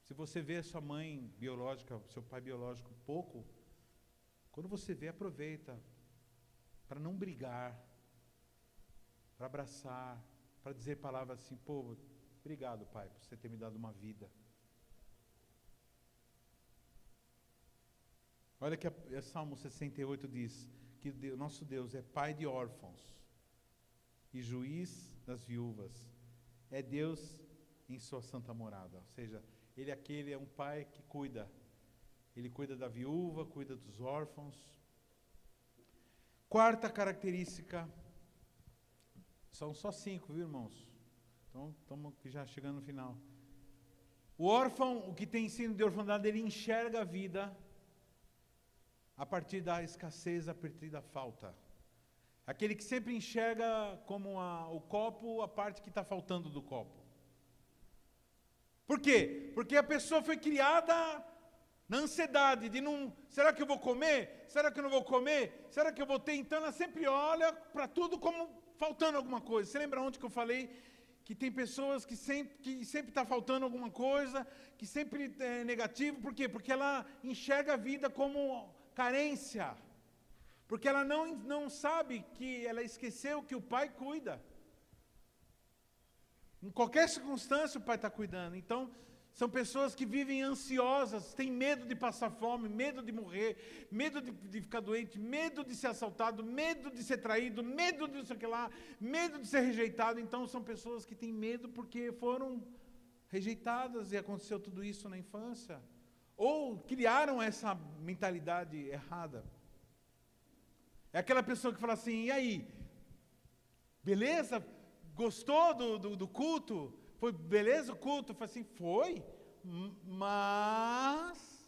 Speaker 1: Se você vê a sua mãe biológica, seu pai biológico pouco, quando você vê, aproveita para não brigar, para abraçar, para dizer palavras assim, pô, obrigado, pai, por você ter me dado uma vida. Olha que a Salmo 68 diz que o nosso Deus é pai de órfãos e juiz das viúvas. É Deus em sua santa morada. Ou seja, Ele é um pai que cuida. Ele cuida da viúva, cuida dos órfãos. Quarta característica, são só 5, viu, irmãos? Então, estamos já chegando no final. O órfão, o que tem ensino de orfandade, ele enxerga a vida a partir da escassez, a partir da falta. Aquele que sempre enxerga como o copo, a parte que está faltando do copo. Por quê? Porque a pessoa foi criada na ansiedade de não... Será que eu vou comer? Será que eu não vou comer? Será que eu vou ter? Então ela sempre olha para tudo como faltando alguma coisa. Você lembra ontem que eu falei que tem pessoas que sempre está faltando alguma coisa, que sempre é negativo? Por quê? Porque ela enxerga a vida como carência. Porque ela não sabe que ela esqueceu que o pai cuida. Em qualquer circunstância o pai está cuidando. Então, são pessoas que vivem ansiosas, têm medo de passar fome, medo de morrer, medo de ficar doente, medo de ser assaltado, medo de ser traído, medo de não sei o que lá, medo de ser rejeitado. Então, são pessoas que têm medo porque foram rejeitadas e aconteceu tudo isso na infância. Ou criaram essa mentalidade errada. É aquela pessoa que fala assim, e aí? Beleza? Gostou do culto? Foi beleza o culto? Eu falei assim, foi, mas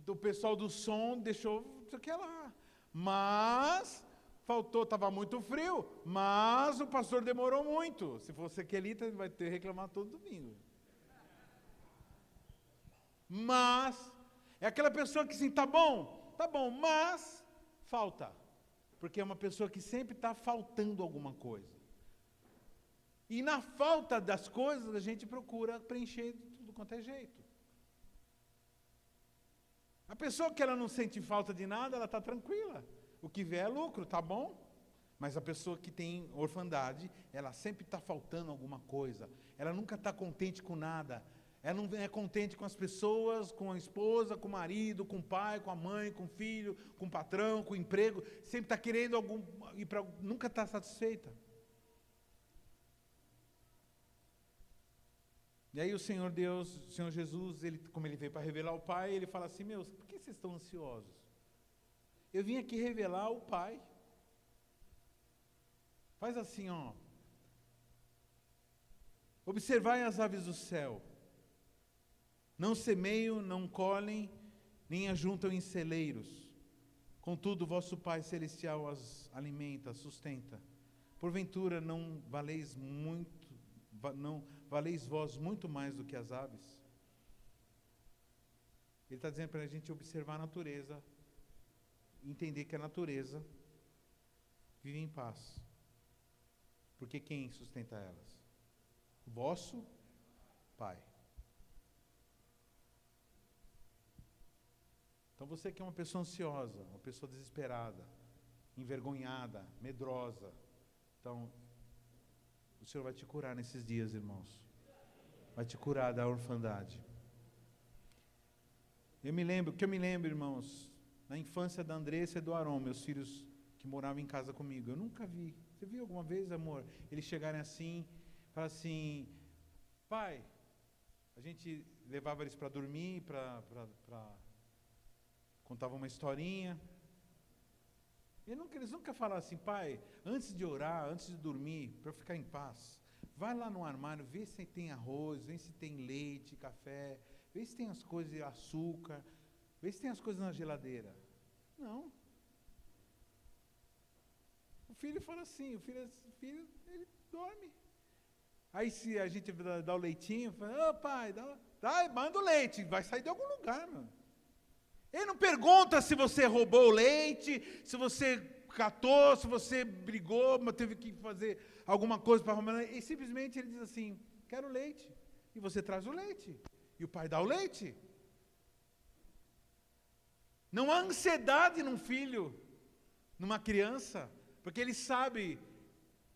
Speaker 1: o pessoal do som deixou isso aqui lá. Mas faltou, estava muito frio, mas o pastor demorou muito. Se fosse aquelita, vai ter que reclamar todo domingo. Mas é aquela pessoa que assim, tá bom, mas falta. Porque é uma pessoa que sempre está faltando alguma coisa. E na falta das coisas, a gente procura preencher de tudo quanto é jeito. A pessoa que ela não sente falta de nada, ela está tranquila. O que vier é lucro, tá bom? Mas a pessoa que tem orfandade, ela sempre está faltando alguma coisa. Ela nunca está contente com nada. Ela não é contente com as pessoas, com a esposa, com o marido, com o pai, com a mãe, com o filho, com o patrão, com o emprego. Sempre está querendo nunca está satisfeita. E aí o Senhor Deus, o Senhor Jesus, como ele veio para revelar o Pai, ele fala assim, por que vocês estão ansiosos? Eu vim aqui revelar o Pai. Faz assim, ó. Observai as aves do céu. Não semeiam, não colhem, nem ajuntam em celeiros. Contudo, vosso Pai Celestial as alimenta, sustenta. Porventura não valeis vós muito mais do que as aves? Ele está dizendo para a gente observar a natureza, entender que a natureza vive em paz. Porque quem sustenta elas? O vosso Pai. Então você que é uma pessoa ansiosa, uma pessoa desesperada, envergonhada, medrosa, então o Senhor vai te curar nesses dias, irmãos. Vai te curar da orfandade. O que eu me lembro, irmãos, na infância da Andressa e do Aron, meus filhos que moravam em casa comigo, eu nunca vi. Você viu alguma vez, amor? Eles chegarem assim, falar assim, pai, a gente levava eles para dormir, para contava uma historinha. Eles nunca falaram assim, pai, antes de orar, antes de dormir, para eu ficar em paz, vai lá no armário, vê se tem arroz, vê se tem leite, café, vê se tem as coisas de açúcar, vê se tem as coisas na geladeira. Não. O filho fala assim, o filho ele dorme. Aí se a gente dá o leitinho, fala, ô pai, manda o leite, vai sair de algum lugar, mano. Ele não pergunta se você roubou o leite, se você catou, se você brigou, mas teve que fazer alguma coisa para arrumar. E simplesmente ele diz assim, quero leite. E você traz o leite. E o pai dá o leite. Não há ansiedade num filho, numa criança, porque ele sabe,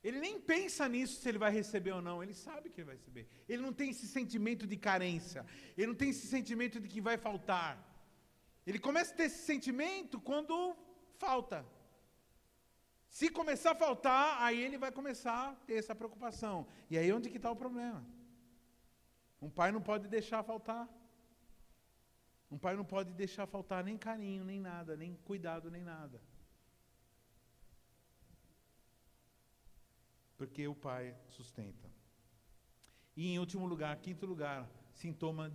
Speaker 1: ele nem pensa nisso se ele vai receber ou não, ele sabe que ele vai receber. Ele não tem esse sentimento de carência, ele não tem esse sentimento de que vai faltar. Ele começa a ter esse sentimento quando falta. Se começar a faltar, aí ele vai começar a ter essa preocupação. E aí onde que está o problema? Um pai não pode deixar faltar. Um pai não pode deixar faltar nem carinho, nem nada, nem cuidado, nem nada. Porque o pai sustenta. E em último lugar, quinto lugar, sintoma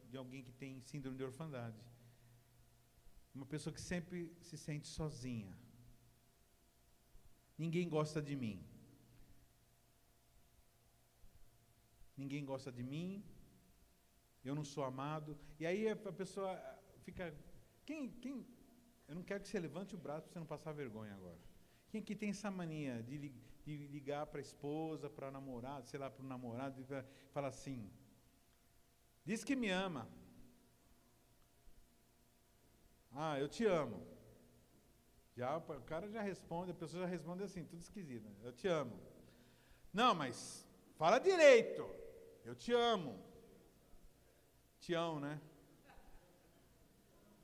Speaker 1: de alguém que tem síndrome de orfandade. Uma pessoa que sempre se sente sozinha. Ninguém gosta de mim. Ninguém gosta de mim. Eu não sou amado. E aí a pessoa fica... Eu não quero que você levante o braço para você não passar vergonha agora. Quem que tem essa mania de ligar para a esposa, para a namorada, sei lá, para o namorado, e falar assim, diz que me ama. Ah, eu te amo. O cara já responde, a pessoa já responde assim, tudo esquisito. Né? Eu te amo. Não, mas fala direito. Eu te amo. Tião, né?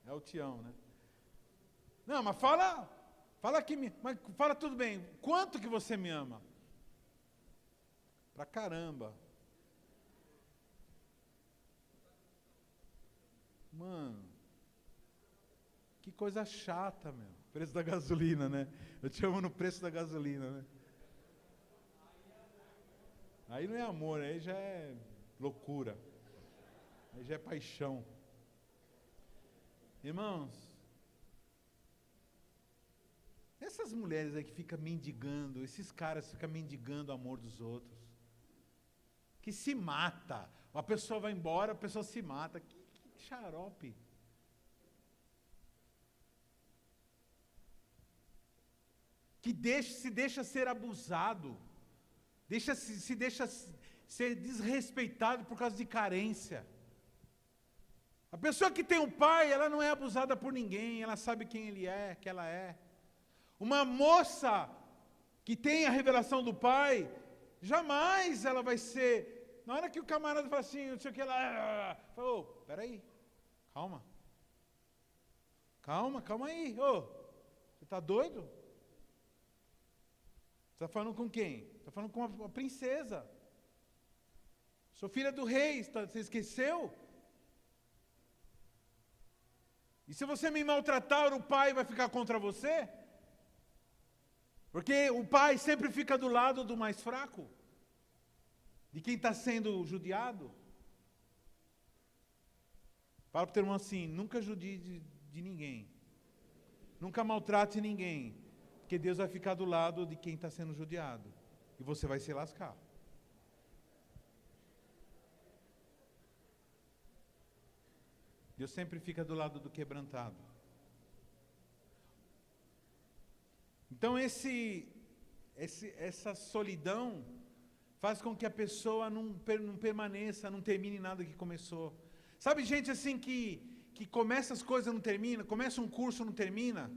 Speaker 1: É o Tião, né? Não, mas fala mas fala tudo bem. Quanto que você me ama? Pra caramba. Mano, que coisa chata, meu. Preço da gasolina, né? Eu te amo no preço da gasolina, né? Aí não é amor, aí já é loucura. Aí já é paixão. Irmãos, essas mulheres aí que ficam mendigando, esses caras que ficam mendigando o amor dos outros, que se mata, a pessoa vai embora, a pessoa se mata, que xarope. Que se deixa ser abusado, se deixa ser desrespeitado por causa de carência. A pessoa que tem um pai, ela não é abusada por ninguém, ela sabe quem ele é, que ela é. Uma moça que tem a revelação do pai, jamais ela vai ser... Na hora que o camarada fala assim, não sei o que, ela fala, ô, peraí, calma. Calma aí, ô, você está doido? Você está falando com quem? Está falando com a princesa. Sou filha do rei, você esqueceu? E se você me maltratar, o pai vai ficar contra você? Porque o pai sempre fica do lado do mais fraco, de quem está sendo judiado. Fala para o teu irmão assim, nunca judie de ninguém. Nunca maltrate ninguém, porque Deus vai ficar do lado de quem está sendo judiado. E você vai se lascar. Deus sempre fica do lado do quebrantado. Então essa solidão faz com que a pessoa não permaneça, não termine nada que começou. Sabe gente assim que começa as coisas e não termina, começa um curso e não termina?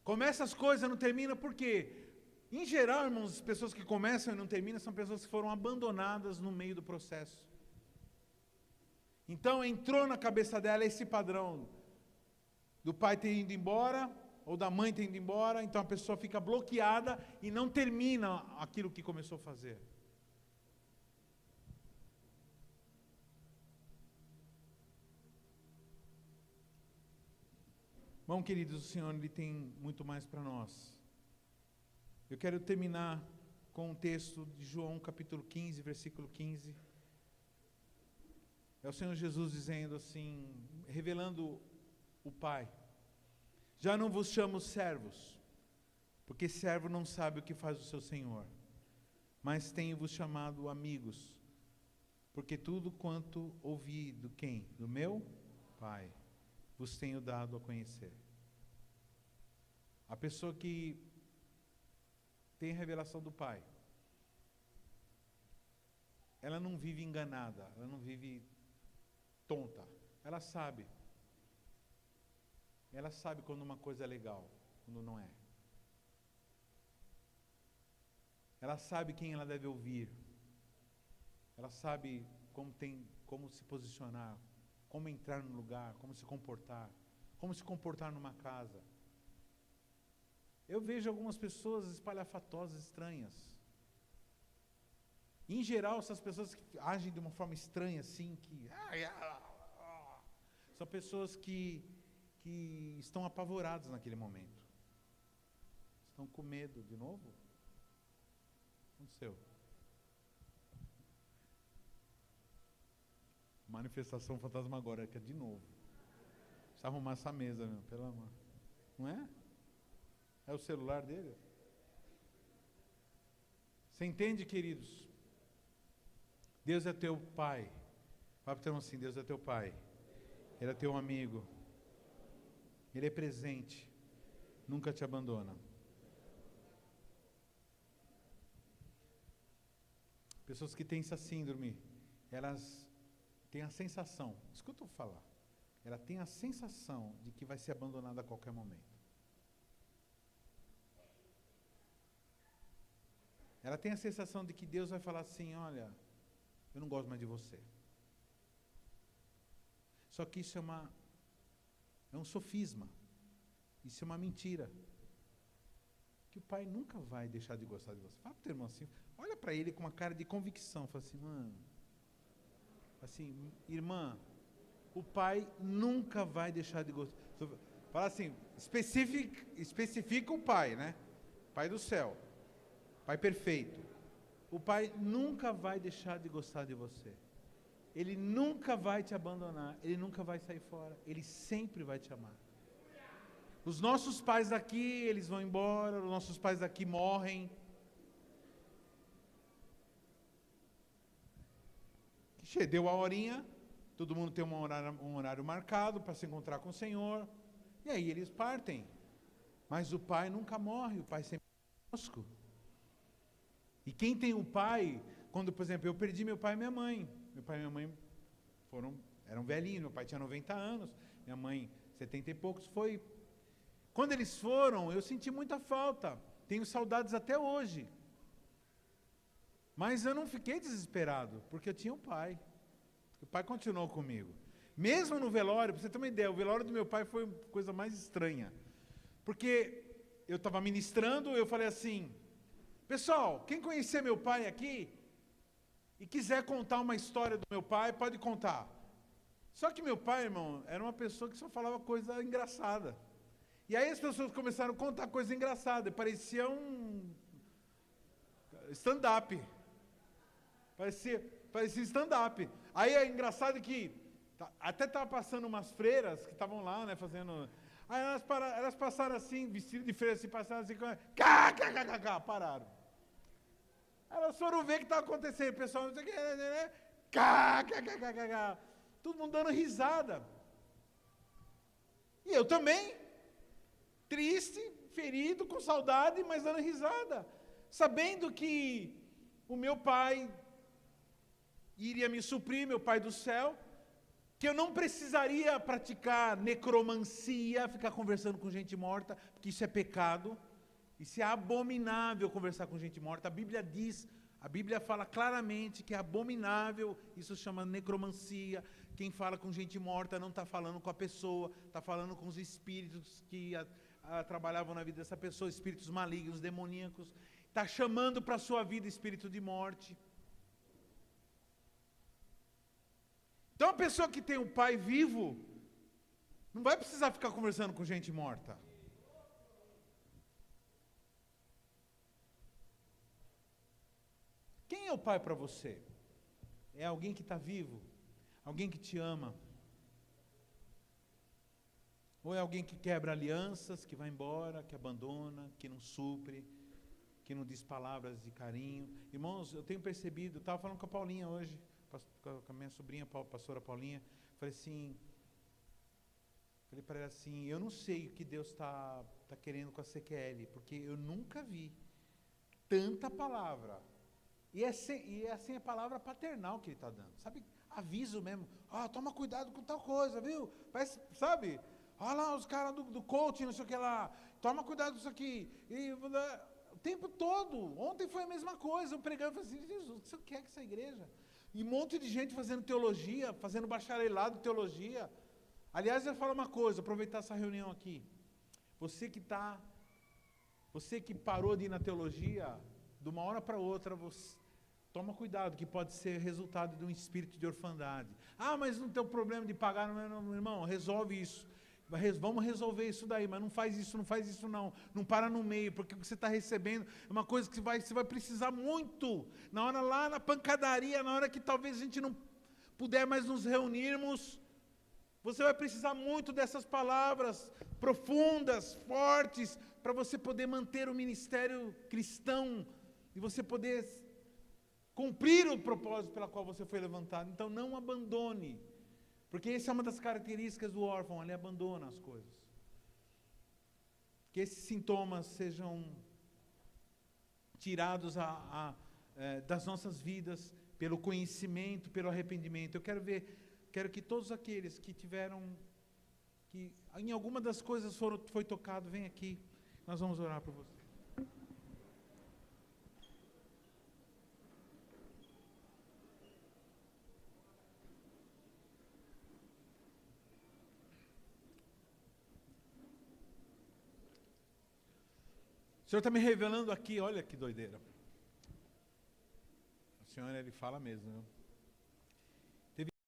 Speaker 1: Começa as coisas e não termina por quê? Em geral, irmãos, as pessoas que começam e não terminam são pessoas que foram abandonadas no meio do processo. Então entrou na cabeça dela esse padrão do pai ter ido embora, ou da mãe ter ido embora, então a pessoa fica bloqueada e não termina aquilo que começou a fazer. Bom, queridos, o Senhor Ele tem muito mais para nós. Eu quero terminar com um texto de João capítulo 15, versículo 15. É o Senhor Jesus dizendo assim, revelando o Pai. Já não vos chamo servos, porque servo não sabe o que faz o seu Senhor, mas tenho-vos chamado amigos, porque tudo quanto ouvi do quem? Do meu Pai, vos tenho dado a conhecer. A pessoa que tem a revelação do Pai, ela não vive enganada, ela não vive tonta, ela sabe. Ela sabe quando uma coisa é legal, quando não é. Ela sabe quem ela deve ouvir. Ela sabe como se posicionar, como entrar no lugar, como se comportar numa casa. Eu vejo algumas pessoas espalhafatosas, estranhas. Em geral, essas pessoas que agem de uma forma estranha, assim, são pessoas que estão apavoradas naquele momento. Estão com medo de novo? O que aconteceu? Manifestação fantasmagórica de novo. Precisa arrumar essa mesa, meu, pelo amor. Não é? É o celular dele? Você entende, queridos? Deus é teu Pai. Fala para o teu assim, Deus é teu Pai. Ele é teu amigo. Ele é presente. Nunca te abandona. Pessoas que têm essa síndrome, elas têm a sensação, escuta eu falar, ela tem a sensação de que vai ser abandonada a qualquer momento. Ela tem a sensação de que Deus vai falar assim, olha, eu não gosto mais de você. Só que isso é um sofisma. Isso é uma mentira. Que o Pai nunca vai deixar de gostar de você. Fala para o teu irmão assim, olha para ele com uma cara de convicção. Fala assim, mano, assim, irmã, o Pai nunca vai deixar de gostar. Fala assim, especifica o Pai, né? Pai do céu. Pai perfeito. O Pai nunca vai deixar de gostar de você. Ele nunca vai te abandonar. Ele nunca vai sair fora. Ele sempre vai te amar. Os nossos pais daqui, eles vão embora. Os nossos pais daqui morrem. Deu a horinha. Todo mundo tem um horário marcado para se encontrar com o Senhor. E aí eles partem. Mas o Pai nunca morre. O Pai sempre é conosco. E quem tem um pai, quando, por exemplo, eu perdi meu pai e minha mãe. Meu pai e minha mãe eram velhinhos, meu pai tinha 90 anos, minha mãe 70 e poucos. Quando eles foram, eu senti muita falta. Tenho saudades até hoje. Mas eu não fiquei desesperado, porque eu tinha um pai. O pai continuou comigo. Mesmo no velório, para você ter uma ideia, o velório do meu pai foi a coisa mais estranha. Porque eu estava ministrando, eu falei assim, pessoal, quem conhecer meu pai aqui e quiser contar uma história do meu pai, pode contar. Só que meu pai, irmão, era uma pessoa que só falava coisa engraçada. E aí as pessoas começaram a contar coisa engraçada, parecia um stand-up. Parecia stand-up. Aí é engraçado que até estava passando umas freiras que estavam lá, né, fazendo... Aí elas passaram assim, vestidas de freira, assim, passaram assim, pararam. Elas foram ver o que estava acontecendo, o pessoal, não sei o que, todo mundo dando risada. E eu também, triste, ferido, com saudade, mas dando risada, sabendo que o meu pai iria me suprir, meu Pai do céu, que eu não precisaria praticar necromancia, ficar conversando com gente morta, porque isso é pecado, isso é abominável conversar com gente morta. A Bíblia fala claramente que é abominável, isso se chama necromancia. Quem fala com gente morta não está falando com a pessoa, está falando com os espíritos que trabalhavam na vida dessa pessoa, espíritos malignos, demoníacos. Está chamando para a sua vida espírito de morte. Então a pessoa que tem um pai vivo, Não vai precisar ficar conversando com gente morta. Quem é o pai para você? É alguém que está vivo? Alguém que te ama? Ou é alguém que quebra alianças, que vai embora, que abandona, que não supre, que não diz palavras de carinho? Irmãos, eu tenho percebido, estava falando com a Paulinha hoje, com a minha sobrinha, a pastora Paulinha, falei para ela assim, eu não sei o que Deus está querendo com a CQL, porque eu nunca vi tanta palavra. E é assim a palavra paternal que ele está dando, sabe? Aviso mesmo, toma cuidado com tal coisa, viu? Parece, sabe? Olha lá os caras do coaching, não sei o que lá, toma cuidado com isso aqui. E o tempo todo, ontem foi a mesma coisa, eu pregando, eu falei assim, Jesus, o que você quer com essa igreja? E um monte de gente fazendo teologia, fazendo bacharelado em teologia. Aliás, eu vou falar uma coisa, aproveitar essa reunião aqui. Você que parou de ir na teologia, de uma hora para outra, toma cuidado, que pode ser resultado de um espírito de orfandade. Mas não tem o problema de pagar, não, irmão, resolve isso. Vamos resolver isso daí, mas não faz isso não. Não para no meio, porque o que você está recebendo é uma coisa que você vai precisar muito. Na hora lá na pancadaria, na hora que talvez a gente não puder mais nos reunirmos, você vai precisar muito dessas palavras profundas, fortes, para você poder manter o ministério cristão e você poder cumprir o propósito pela qual você foi levantado. Então não abandone, porque essa é uma das características do órfão, ele abandona as coisas. Que esses sintomas sejam tirados das nossas vidas pelo conhecimento, pelo arrependimento. Eu quero que todos aqueles que que em alguma das coisas foi tocado, vem aqui, nós vamos orar por você. O Senhor está me revelando aqui, olha que doideira. O Senhor, Ele fala mesmo, né?